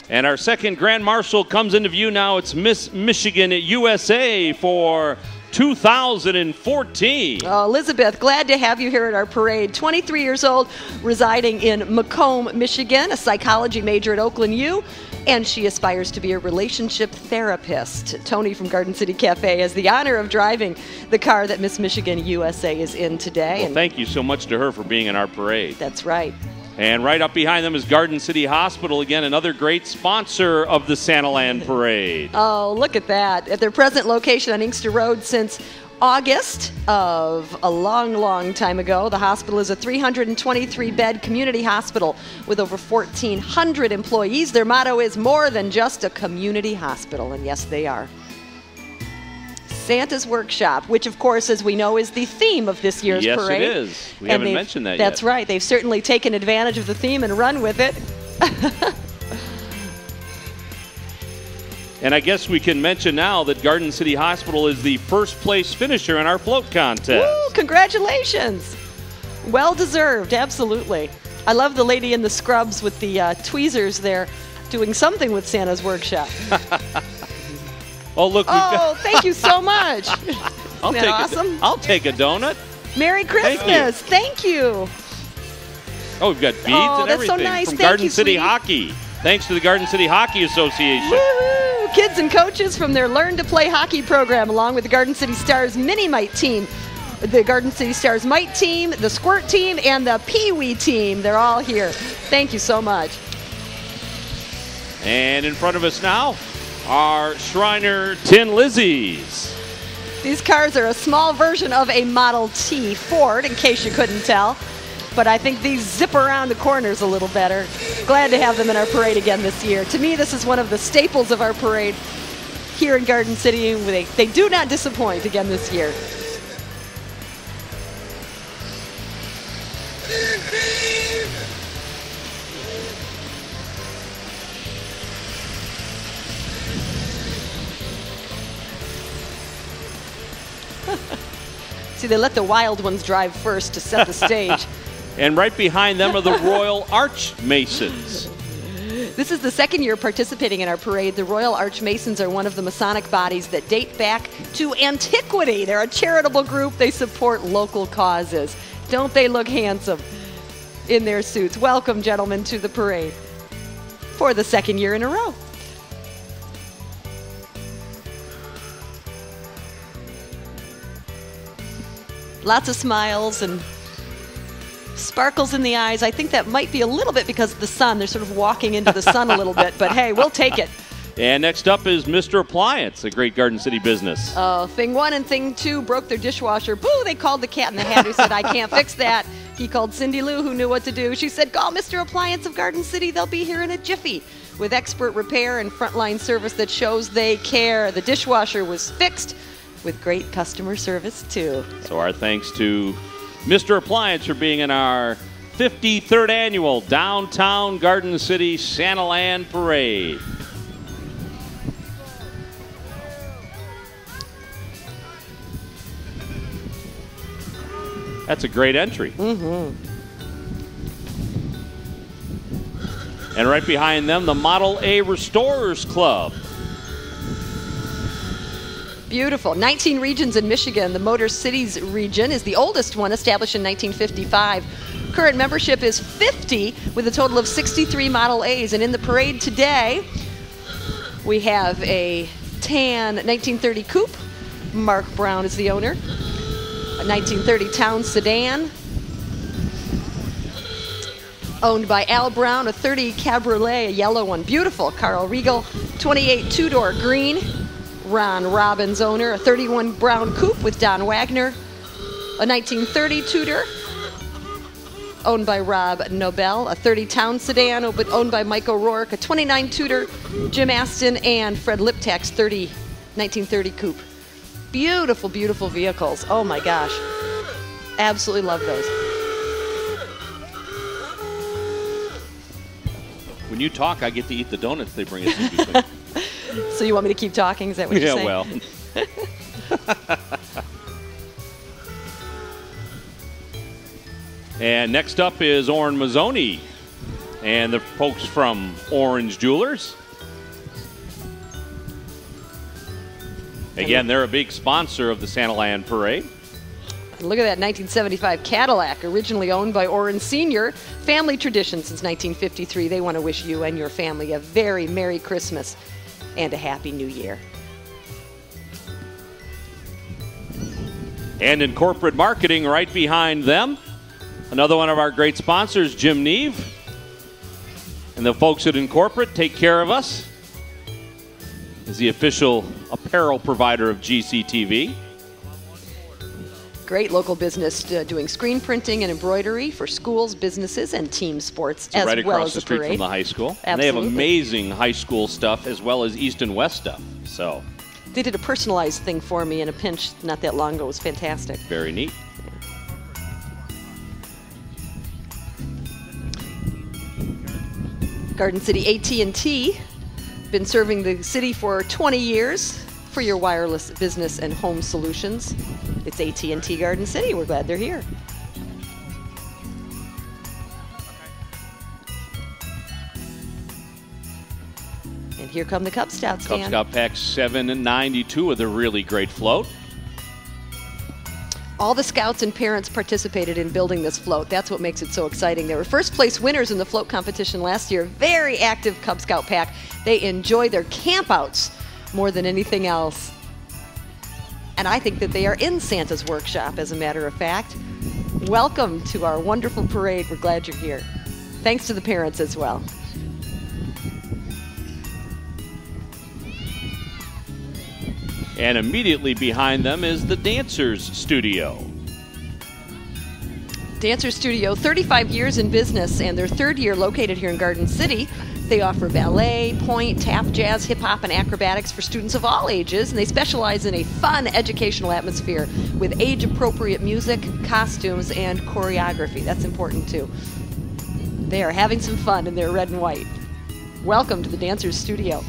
And our second Grand Marshal comes into view now. It's Miss Michigan USA for 2014. Elizabeth, glad to have you here at our parade. 23 years old, residing in Macomb, Michigan, a psychology major at Oakland U, and she aspires to be a relationship therapist. Tony from Garden City Cafe has the honor of driving the car that Miss Michigan USA is in today. Well, thank you so much to her for being in our parade. That's right. And right up behind them is Garden City Hospital, again, another great sponsor of the Santaland Parade. Oh, look at that. At their present location on Inkster Road since August of a long, long time ago. The hospital is a 323-bed community hospital with over 1,400 employees. Their motto is more than just a community hospital, and yes, they are. Santa's Workshop, which of course, as we know, is the theme of this year's parade. Yes, it is. We haven't mentioned that yet. That's right. They've certainly taken advantage of the theme and run with it. And I guess we can mention now that Garden City Hospital is the first place finisher in our float contest. Woo, congratulations. Well deserved, absolutely. I love the lady in the scrubs with the tweezers there doing something with Santa's Workshop. Oh, look. Thank you so much. I'll Isn't that awesome? I'll take a donut. Merry Christmas. Thank you. Oh, we've got beads and that's so everything nice. from Thank Garden you, City sweetie. Hockey. Thanks to the Garden City Hockey Association. Woo-hoo. Kids and coaches from their Learn to Play hockey program, along with the Garden City Stars Mini Mite team, the Garden City Stars Mite team, the Squirt team, and the Pee Wee team. They're all here. Thank you so much. And in front of us now are Shriner Tin Lizzies. These cars are a small version of a Model T Ford, in case you couldn't tell. But I think these zip around the corners a little better. Glad to have them in our parade again this year. To me, this is one of the staples of our parade here in Garden City. They do not disappoint again this year. See, they let the wild ones drive first to set the stage. And right behind them are the Royal Arch Masons. This is the second year participating in our parade. The Royal Arch Masons are one of the Masonic bodies that date back to antiquity. They're a charitable group. They support local causes. Don't they look handsome in their suits? Welcome, gentlemen, to the parade for the second year in a row. Lots of smiles and sparkles in the eyes. I think that might be a little bit because of the sun. They're sort of walking into the sun a little bit, but hey, we'll take it. And next up is Mr. Appliance, a great Garden City business. Thing 1 and Thing 2 broke their dishwasher. Boo, they called the Cat in the Hat who said, I can't fix that. He called Cindy Lou, who knew what to do. She said, call Mr. Appliance of Garden City. They'll be here in a jiffy with expert repair and frontline service that shows they care. The dishwasher was fixed with great customer service, too. So our thanks to Mr. Appliance for being in our 53rd annual Downtown Garden City Santaland Parade. That's a great entry. Mm-hmm. And right behind them, the Model A Restorers Club. Beautiful. 19 regions in Michigan. The Motor Cities region is the oldest one, established in 1955. Current membership is 50 with a total of 63 Model A's. And in the parade today, we have a tan 1930 coupe. Mark Brown is the owner. A 1930 Town sedan, owned by Al Brown. A 30 Cabriolet, a yellow one, beautiful. Carl Regal. 28 two-door green, Ron Robbins owner. A 31 Brown coupe with Don Wagner. A 1930 Tudor, owned by Rob Nobel. A 30 Town sedan, owned by Mike O'Rourke. A 29 Tudor, Jim Aston, and Fred Liptak's 1930 coupe. Beautiful, beautiful vehicles. Oh my gosh. Absolutely love those. When you talk, I get to eat the donuts they bring us in between. So you want me to keep talking? Is that what you're saying? Yeah, well. And next up is Orrin Mazzoni and the folks from Orange Jewelers. Again, they're a big sponsor of the Santaland Parade. Look at that 1975 Cadillac, originally owned by Orrin Sr. Family tradition since 1953. They want to wish you and your family a very Merry Christmas and a Happy New Year. And in corporate marketing, right behind them, Another one of our great sponsors, Jim Neve, and the folks at Incorporate take care of us, is the official apparel provider of GCTV. Great local business doing screen printing and embroidery for schools, businesses, and team sports, It's as right well across as the the street parade. from the high school. Absolutely. And they have amazing high school stuff as well as East and West stuff. So They did a personalized thing for me in a pinch not that long ago. It was fantastic. very neat. Garden City AT&T, been serving the city for 20 years for your wireless business and home solutions. It's AT&T Garden City. We're glad they're here. And here come the Cub Scouts, Cub Dan. Scout Pack 792 with a really great float. All the scouts and parents participated in building this float. That's what makes it so exciting. They were first place winners in the float competition last year. Very active Cub Scout pack. They enjoy their campouts more than anything else. And I think that they are in Santa's workshop, as a matter of fact. Welcome to our wonderful parade. We're glad you're here. Thanks to the parents as well. And immediately behind them is the Dancers Studio. Dancer Studio, 35 years in business, and their third year located here in Garden City. They offer ballet, point, tap, jazz, hip-hop, and acrobatics for students of all ages, and they specialize in a fun educational atmosphere with age-appropriate music, costumes, and choreography. That's important, too. They are having some fun in their red and white. Welcome to the Dancers Studio.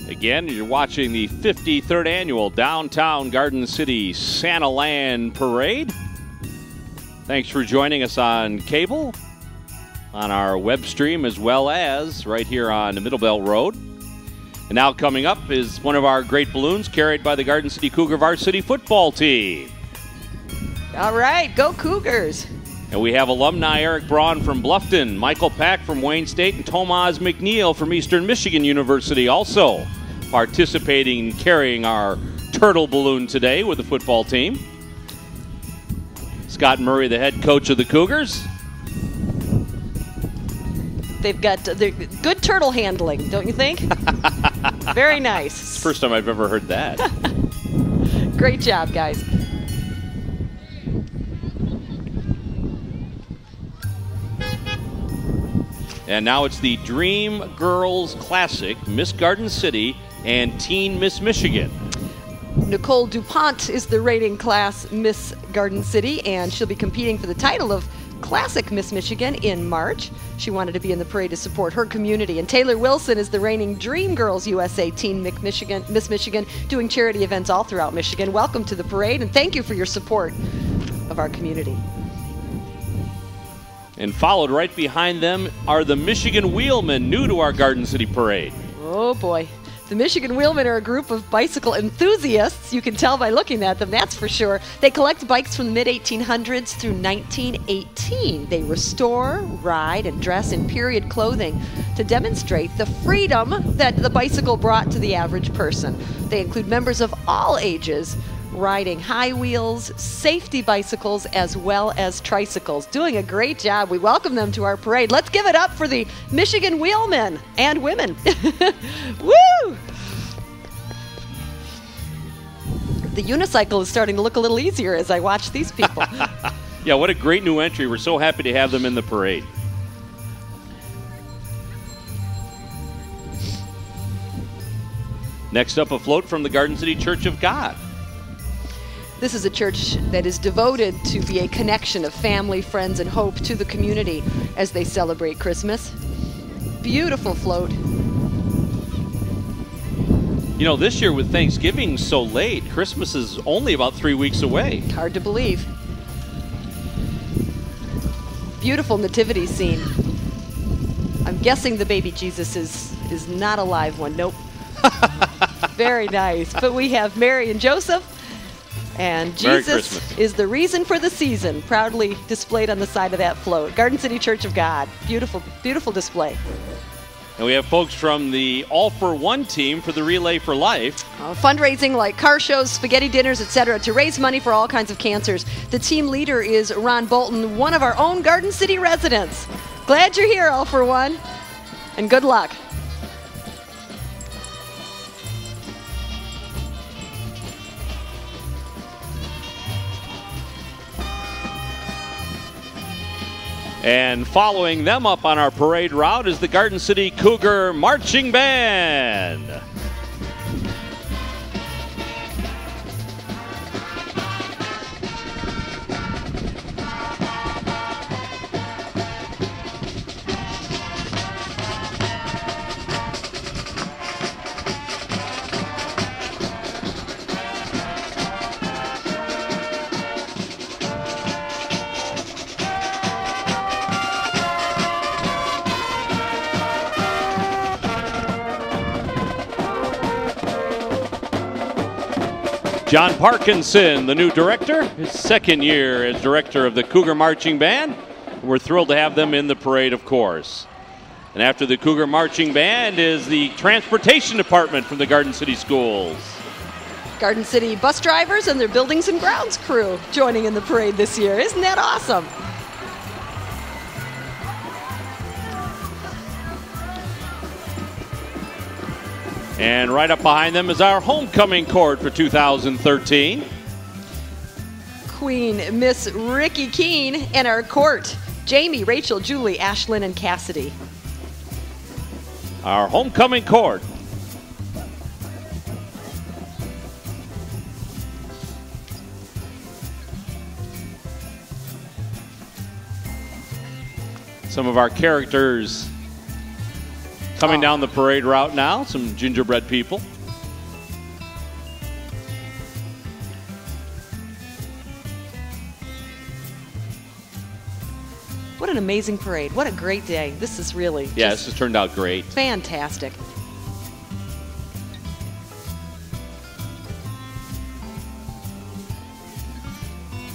Again, you're watching the 53rd annual Downtown Garden City Santaland Parade. Thanks for joining us on cable, on our web stream, as well as right here on Middlebelt Road. And now coming up is one of our great balloons carried by the Garden City Cougar varsity football team. All right, go Cougars. And we have alumni Eric Braun from Bluffton, Michael Pack from Wayne State, and Tomas McNeil from Eastern Michigan University also participating and carrying our turtle balloon today with the football team. Scott Murray, the head coach of the Cougars. They've got good turtle handling, don't you think? Very nice. First time I've ever heard that. Great job, guys. And now it's the Dream Girls Classic, Miss Garden City and Teen Miss Michigan. Nicole DuPont is the reigning class Miss Garden City, and she'll be competing for the title of Classic Miss Michigan in March. She wanted to be in the parade to support her community. And Taylor Wilson is the reigning Dream Girls USA Teen Miss Michigan, doing charity events all throughout Michigan. Welcome to the parade, and thank you for your support of our community. And followed right behind them are the Michigan Wheelmen, new to our Garden City Parade. Oh boy. The Michigan Wheelmen are a group of bicycle enthusiasts. You can tell by looking at them, that's for sure. They collect bikes from the mid-1800s through 1918. They restore, ride, and dress in period clothing to demonstrate the freedom that the bicycle brought to the average person. They include members of all ages, riding high wheels, safety bicycles, as well as tricycles. Doing a great job. We welcome them to our parade. Let's give it up for the Michigan Wheelmen and women. Woo! The unicycle is starting to look a little easier as I watch these people. Yeah, what a great new entry. We're so happy to have them in the parade. Next up, a float from the Garden City Church of God. This is a church that is devoted to be a connection of family, friends, and hope to the community as they celebrate Christmas. Beautiful float. You know, this year with Thanksgiving so late, Christmas is only about 3 weeks away. Hard to believe. Beautiful nativity scene. I'm guessing the baby Jesus is not a live one. Nope. Very nice. But we have Mary and Joseph. And Jesus is the reason for the season, proudly displayed on the side of that float. Garden City Church of God. Beautiful, beautiful display. And we have folks from the All for One team for the Relay for Life. Fundraising like car shows, spaghetti dinners, etc. to raise money for all kinds of cancers. The team leader is Ron Bolton, one of our own Garden City residents. Glad you're here, All for One, and good luck. And following them up on our parade route is the Garden City Cougar Marching Band. John Parkinson, the new director, his second year as director of the Cougar Marching Band. We're thrilled to have them in the parade, of course. And after the Cougar Marching Band is the Transportation Department from the Garden City Schools. Garden City bus drivers and their Buildings and Grounds crew joining in the parade this year. Isn't that awesome? And right up behind them is our homecoming court for 2013. Queen Miss Ricky Keene and our court, Jamie, Rachel, Julie, Ashlyn, and Cassidy. Our homecoming court. Some of our characters coming down the parade route now, some gingerbread people. What an amazing parade. What a great day. This is really this has turned out great. Fantastic.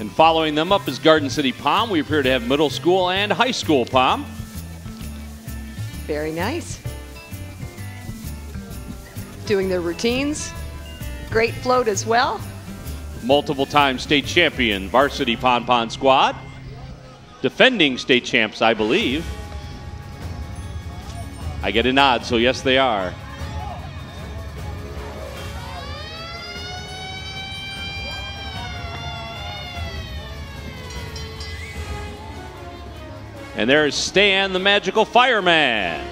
And following them up is Garden City Pom. We appear to have middle school and high school Pom. Very nice. Doing their routines. Great float as well. Multiple-time state champion varsity pon-pon squad. Defending state champs, I believe. I get a nod, so yes, they are. And there's Stan, the magical fireman.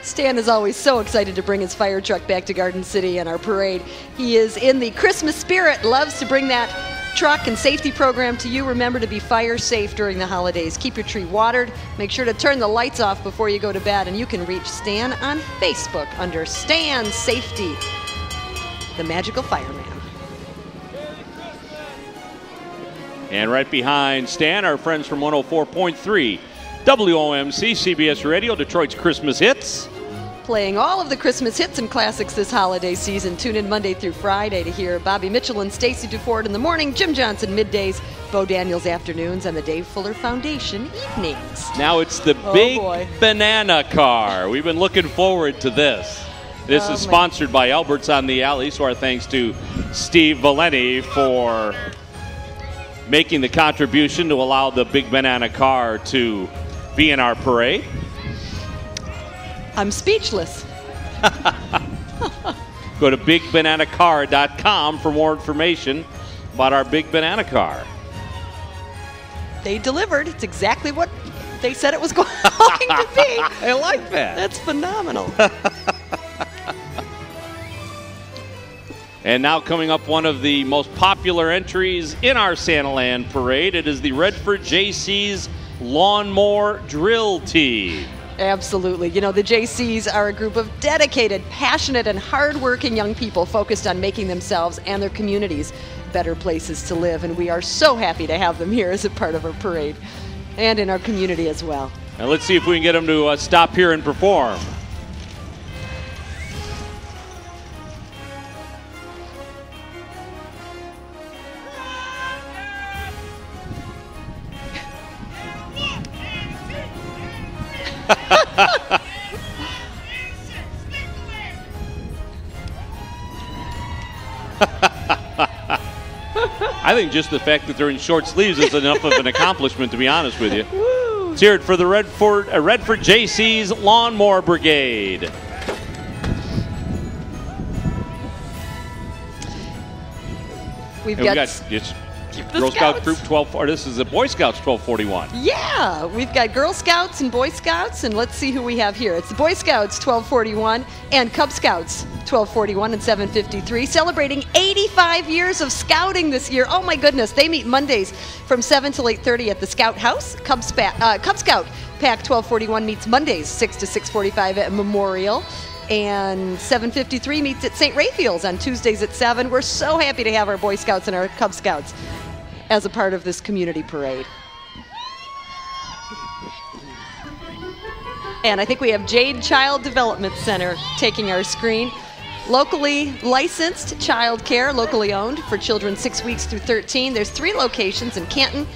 Stan is always so excited to bring his fire truck back to Garden City and our parade. He is in the Christmas spirit, loves to bring that truck and safety program to you. Remember to be fire safe during the holidays. Keep your tree watered. Make sure to turn the lights off before you go to bed. And you can reach Stan on Facebook under Stan Safety, the magical fireman. And right behind Stan, our friends from 104.3 WOMC CBS Radio, Detroit's Christmas hits. Playing all of the Christmas hits and classics this holiday season. Tune in Monday through Friday to hear Bobby Mitchell and Stacy DuFord in the morning, Jim Johnson middays, Bo Daniels afternoons, and the Dave Fuller Foundation evenings. Now it's the Big Banana Car. We've been looking forward to this. This is sponsored by Albert's on the Alley, so our thanks to Steve Valeni for making the contribution to allow the Big Banana Car to be in our parade. I'm speechless. Go to bigbananacar.com for more information about our Big Banana Car. They delivered. It's exactly what they said it was going to be. I like that. That's phenomenal. And now coming up, one of the most popular entries in our Santaland parade. It is the Redford JC's Lawnmower Drill Team. Absolutely. You know, the JCs are a group of dedicated, passionate, and hardworking young people focused on making themselves and their communities better places to live. And we are so happy to have them here as a part of our parade and in our community as well. Now let's see if we can get them to stop here and perform. I think just the fact that they're in short sleeves is enough of an accomplishment, to be honest with you. Woo. Let's hear it for the Redford JC's Lawnmower Brigade. We've And got Girl Scout Scouts. Troop 12, or this is the Boy Scouts 1241. Yeah, we've got Girl Scouts and Boy Scouts, and let's see who we have here. It's the Boy Scouts 1241 and Cub Scouts 1241 and 753, celebrating 85 years of scouting this year. Oh my goodness, they meet Mondays from 7 till 8:30 at the Scout House. Cub Scout Pack 1241 meets Mondays 6 to 6:45 at Memorial. And 753 meets at St. Raphael's on Tuesdays at 7. We're so happy to have our Boy Scouts and our Cub Scouts as a part of this community parade. And I think we have Jade Child Development Center taking our screen. Locally licensed child care, locally owned for children 6 weeks through 13. There's 3 locations in Canton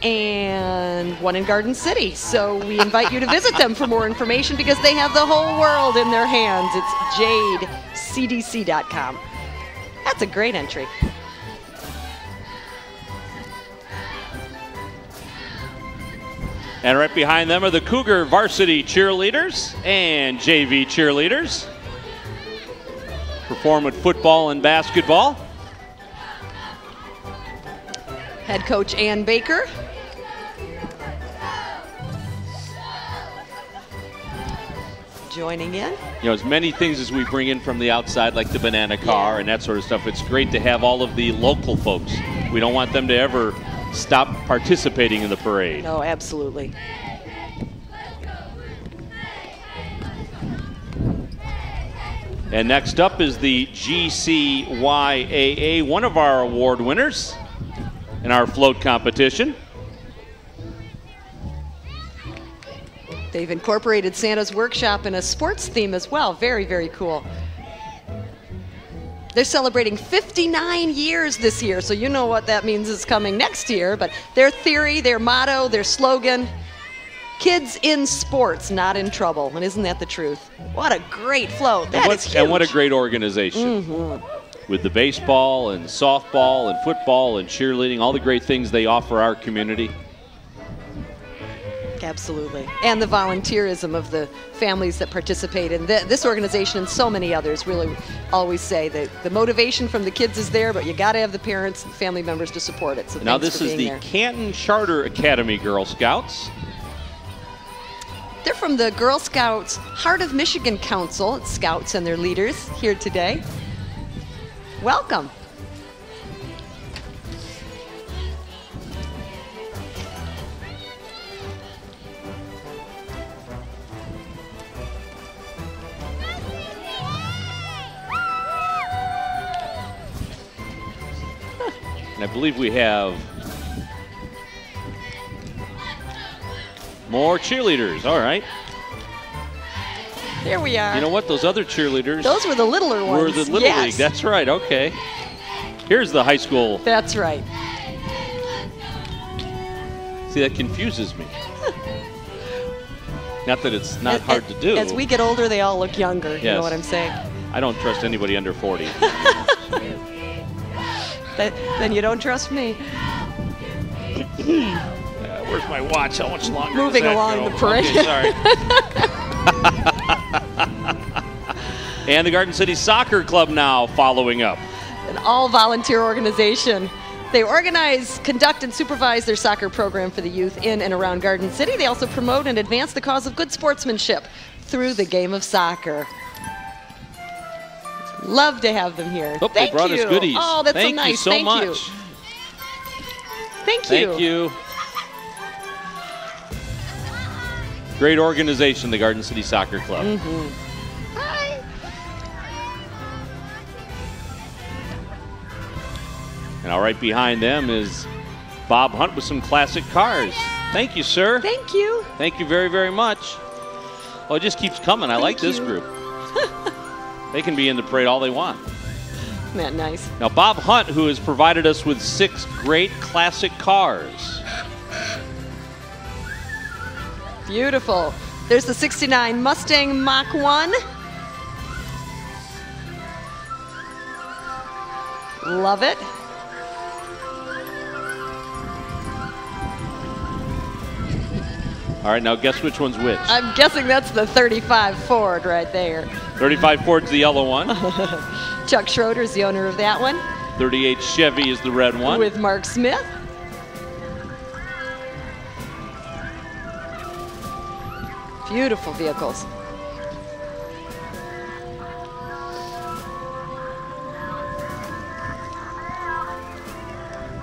and 1 in Garden City. So we invite you to visit them for more information because they have the whole world in their hands. It's jadecdc.com. That's a great entry. And right behind them are the Cougar varsity cheerleaders and JV cheerleaders. Perform with football and basketball. Head coach Ann Baker. Joining in. You know, as many things as we bring in from the outside, like the banana car and that sort of stuff, it's great to have all of the local folks. We don't want them to ever stop participating in the parade. Oh, absolutely. And next up is the GCYAA, one of our award winners in our float competition. They've incorporated Santa's workshop in a sports theme as well. Very, very cool. They're celebrating 59 years this year, so you know what that means is coming next year. But their theory, their motto, their slogan, kids in sports, not in trouble. And isn't that the truth? What a great float. That is huge. And what a great organization. Mm-hmm. With the baseball and softball and football and cheerleading, all the great things they offer our community. Absolutely. And the volunteerism of the families that participate in this organization and so many others really always say that the motivation from the kids is there, but you got to have the parents and family members to support it. So now thanks this for is being the there. Canton Charter Academy Girl Scouts. They're from the Girl Scouts Heart of Michigan Council. It's scouts and their leaders here today. Welcome. And I believe we have more cheerleaders. All right. There we are. You know what? Those other cheerleaders Those were the littler ones. were the Little Yes. League. That's right. Okay. Here's the high school. That's right. See, that confuses me. Not that it's not hard to do. As we get older, they all look younger. You know Yes. what I'm saying? I don't trust anybody under 40. Then you don't trust me. Where's my watch? How much longer? Moving does that along go? the parade. Okay, sorry. And the Garden City Soccer Club now following up. An all-volunteer organization. They organize, conduct, and supervise their soccer program for the youth in and around Garden City. They also promote and advance the cause of good sportsmanship through the game of soccer. Love to have them here. Oh, Thank they brought you. us goodies. Oh, that's Thank so nice. you so Thank much. you. Thank you. Thank you. Great organization, the Garden City Soccer Club. Mm-hmm. Hi. And all right behind them is Bob Hunt with some classic cars. Thank you, sir. Thank you. Thank you very, very much. Well, it just keeps coming. I like this you. group. They can be in the parade all they want. Isn't that nice? Now, Bob Hunt, who has provided us with 6 great classic cars. Beautiful. There's the 69 Mustang Mach 1. Love it. All right, now guess which one's which. I'm guessing that's the 35 Ford right there. 35 Ford's the yellow one. Chuck Schroeder's the owner of that one. 38 Chevy is the red one. With Mark Smith. Beautiful vehicles.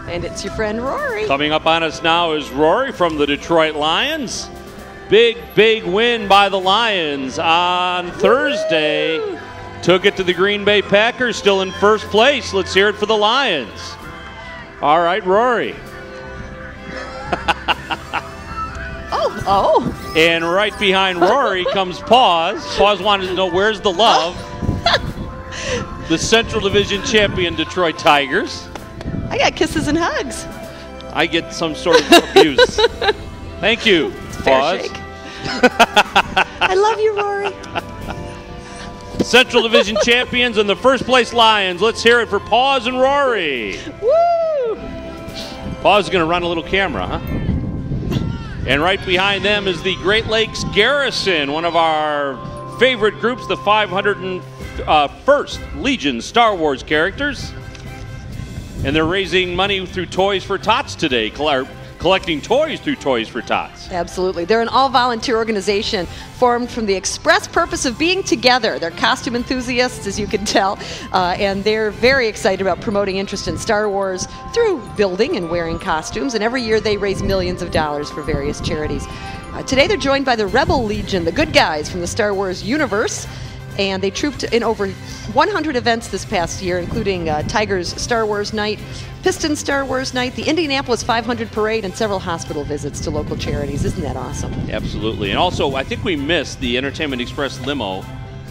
And it's your friend Rory. Coming up on us now is Rory from the Detroit Lions. Big, big win by the Lions on Thursday. Woo! Took it to the Green Bay Packers, still in first place. Let's hear it for the Lions. All right, Rory. Oh. And right behind Rory comes Paws. Paws wanted to know where's the love. The Central Division champion Detroit Tigers. I got kisses and hugs. I get some sort of abuse. Thank you, Fair Paws. shake. I love you, Rory. Central Division champions and the first place Lions. Let's hear it for Paws and Rory. Woo! Paws is going to run a little camera, huh? And right behind them is the Great Lakes Garrison, one of our favorite groups, the 501st Legion Star Wars characters. And they're raising money through Toys for Tots today, collecting toys through Toys for Tots. Absolutely. They're an all-volunteer organization formed from the express purpose of being together. They're costume enthusiasts, as you can tell, and they're very excited about promoting interest in Star Wars through building and wearing costumes, and every year they raise millions of dollars for various charities. Today they're joined by the Rebel Legion, the good guys from the Star Wars universe, and they trooped in over 100 events this past year, including Tigers Star Wars Night, Pistons Star Wars Night, the Indianapolis 500 Parade, and several hospital visits to local charities. Isn't that awesome? Absolutely. And also, I think we missed the Entertainment Express limo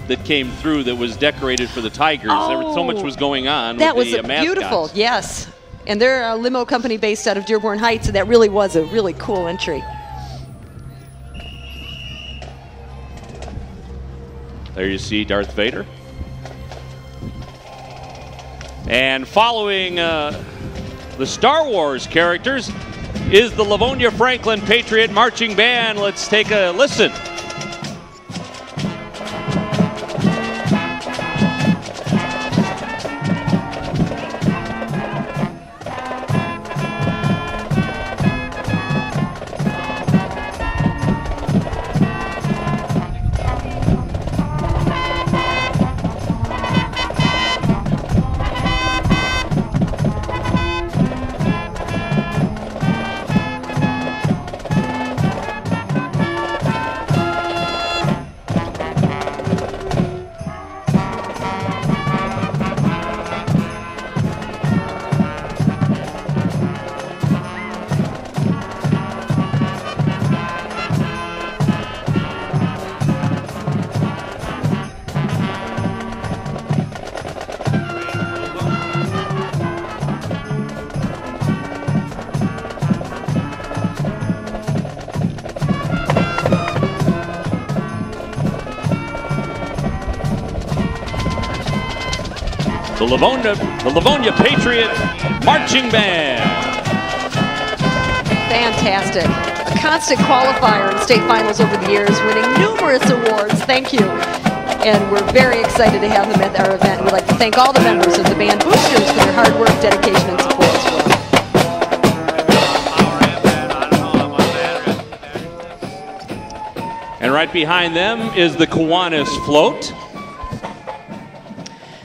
that came through that was decorated for the Tigers. There was so much was going on that with the was mascots. Beautiful, yes. And they're a limo company based out of Dearborn Heights, and that really was a really cool entry. There you see Darth Vader. And following the Star Wars characters is the Livonia Franklin Patriot Marching Band. Let's take a listen. The Livonia Patriot Marching Band. Fantastic. A constant qualifier in state finals over the years, winning numerous awards. Thank you. And we're very excited to have them at our event. We'd like to thank all the members of the band boosters for their hard work, dedication, and support as well. And right behind them is the Kiwanis Float.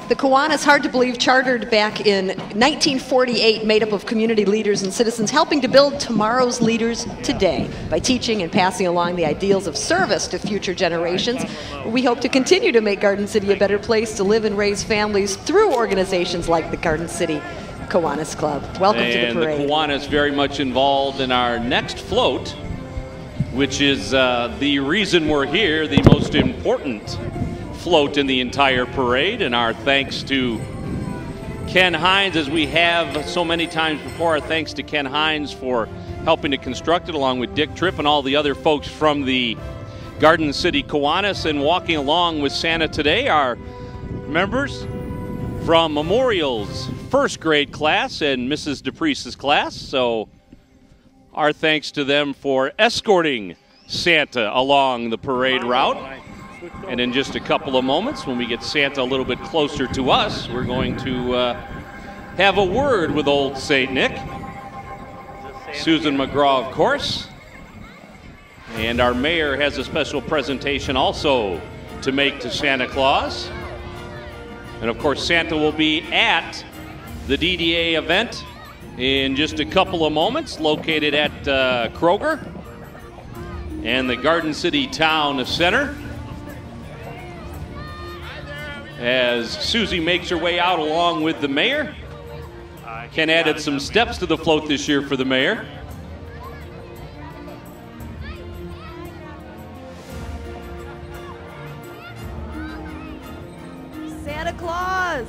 The Kiwanis, hard to believe, chartered back in 1948, made up of community leaders and citizens helping to build tomorrow's leaders today by teaching and passing along the ideals of service to future generations. We hope to continue to make Garden City a better place to live and raise families through organizations like the Garden City Kiwanis Club. Welcome to the parade. And the Kiwanis very much involved in our next float, which is the reason we're here, the most important float in the entire parade. And our thanks to Ken Hines, as we have so many times before, our thanks to Ken Hines for helping to construct it, along with Dick Tripp and all the other folks from the Garden City Kiwanis. And walking along with Santa today are members from Memorial's first grade class and Mrs. DePriest's class. So our thanks to them for escorting Santa along the parade route. And in just a couple of moments, when we get Santa a little bit closer to us, we're going to have a word with old St. Nick. Susan McGraw, of course. And our mayor has a special presentation also to make to Santa Claus. And of course, Santa will be at the DDA event in just a couple of moments, located at Kroger and the Garden City Town Center. As Susie makes her way out along with the mayor. Ken added some steps to the float this year for the mayor. Santa Claus,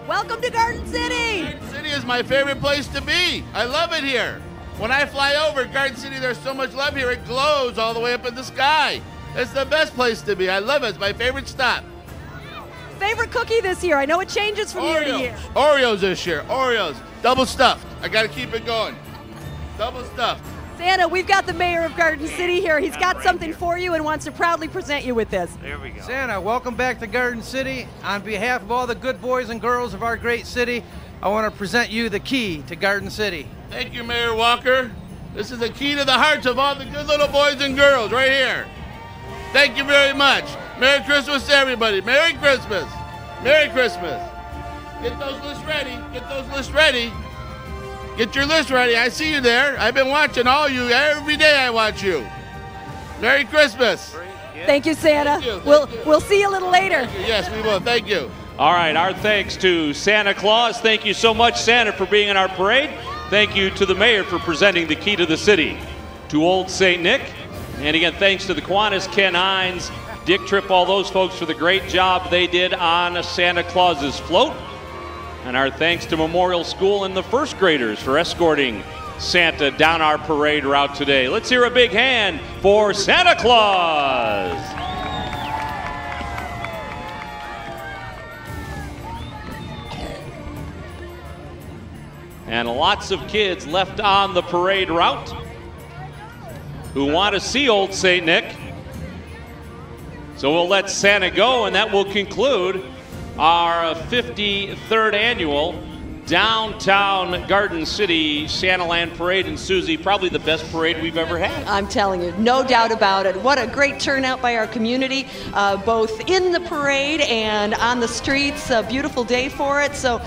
welcome to Garden City. Garden City is my favorite place to be. I love it here. When I fly over Garden City, there's so much love here. It glows all the way up in the sky. It's the best place to be. I love it. It's my favorite stop. Favorite cookie this year? I know it changes from year to year. Oreos this year. Oreos. Double stuffed. I got to keep it going. Double stuffed. Santa, we've got the mayor of Garden City here. He's got something for you and wants to proudly present you with this. There we go. Santa, welcome back to Garden City. On behalf of all the good boys and girls of our great city, I want to present you the key to Garden City. Thank you, Mayor Walker. This is the key to the hearts of all the good little boys and girls right here. Thank you very much. Merry Christmas to everybody. Merry Christmas. Merry Christmas. Get those lists ready. Get those lists ready. Get your list ready. I see you there. I've been watching all you. Every day I watch you. Merry Christmas. Thank you, Santa. Thank you. We'll see you a little later. Yes, we will. Thank you. All right, our thanks to Santa Claus. Thank you so much, Santa, for being in our parade. Thank you to the mayor for presenting the key to the city to Old St. Nick. And again, thanks to the Kiwanis, Ken Hines, Dick Tripp, all those folks for the great job they did on Santa Claus's float. And our thanks to Memorial School and the first graders for escorting Santa down our parade route today. Let's hear a big hand for Santa Claus. And lots of kids left on the parade route who want to see Old St. Nick. So we'll let Santa go, and that will conclude our 53rd annual Downtown Garden City Santaland Parade. And Susie, probably the best parade we've ever had. I'm telling you, no doubt about it. What a great turnout by our community, both in the parade and on the streets. A beautiful day for it. So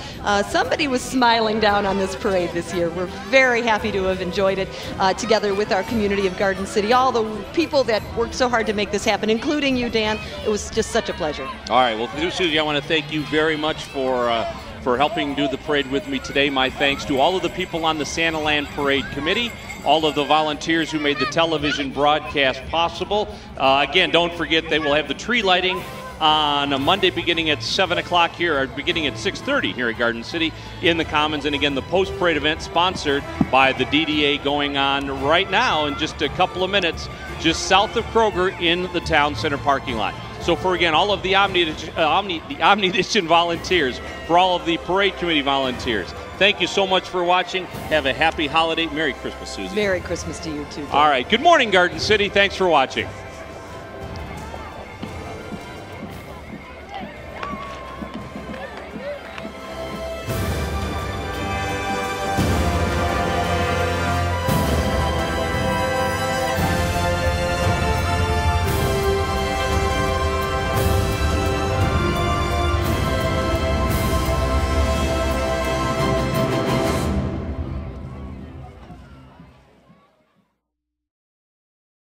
somebody was smiling down on this parade this year. We're very happy to have enjoyed it together with our community of Garden City. All the people that worked so hard to make this happen, including you, Dan. It was just such a pleasure. All right. Well, Susie, I want to thank you very much for helping do the parade with me today. My thanks to all of the people on the Santaland Parade Committee, all of the volunteers who made the television broadcast possible. Again, don't forget they will have the tree lighting on a Monday beginning at 7 o'clock here, or beginning at 6:30 here at Garden City in the Commons. And again, the post-parade event sponsored by the DDA going on right now in just a couple of minutes, just south of Kroger in the town center parking lot. So for, again, all of the Omnidition volunteers, for all of the parade committee volunteers, thank you so much for watching. Have a happy holiday. Merry Christmas, Susie. Merry Christmas to you, too, Dan. All right. Good morning, Garden City. Thanks for watching.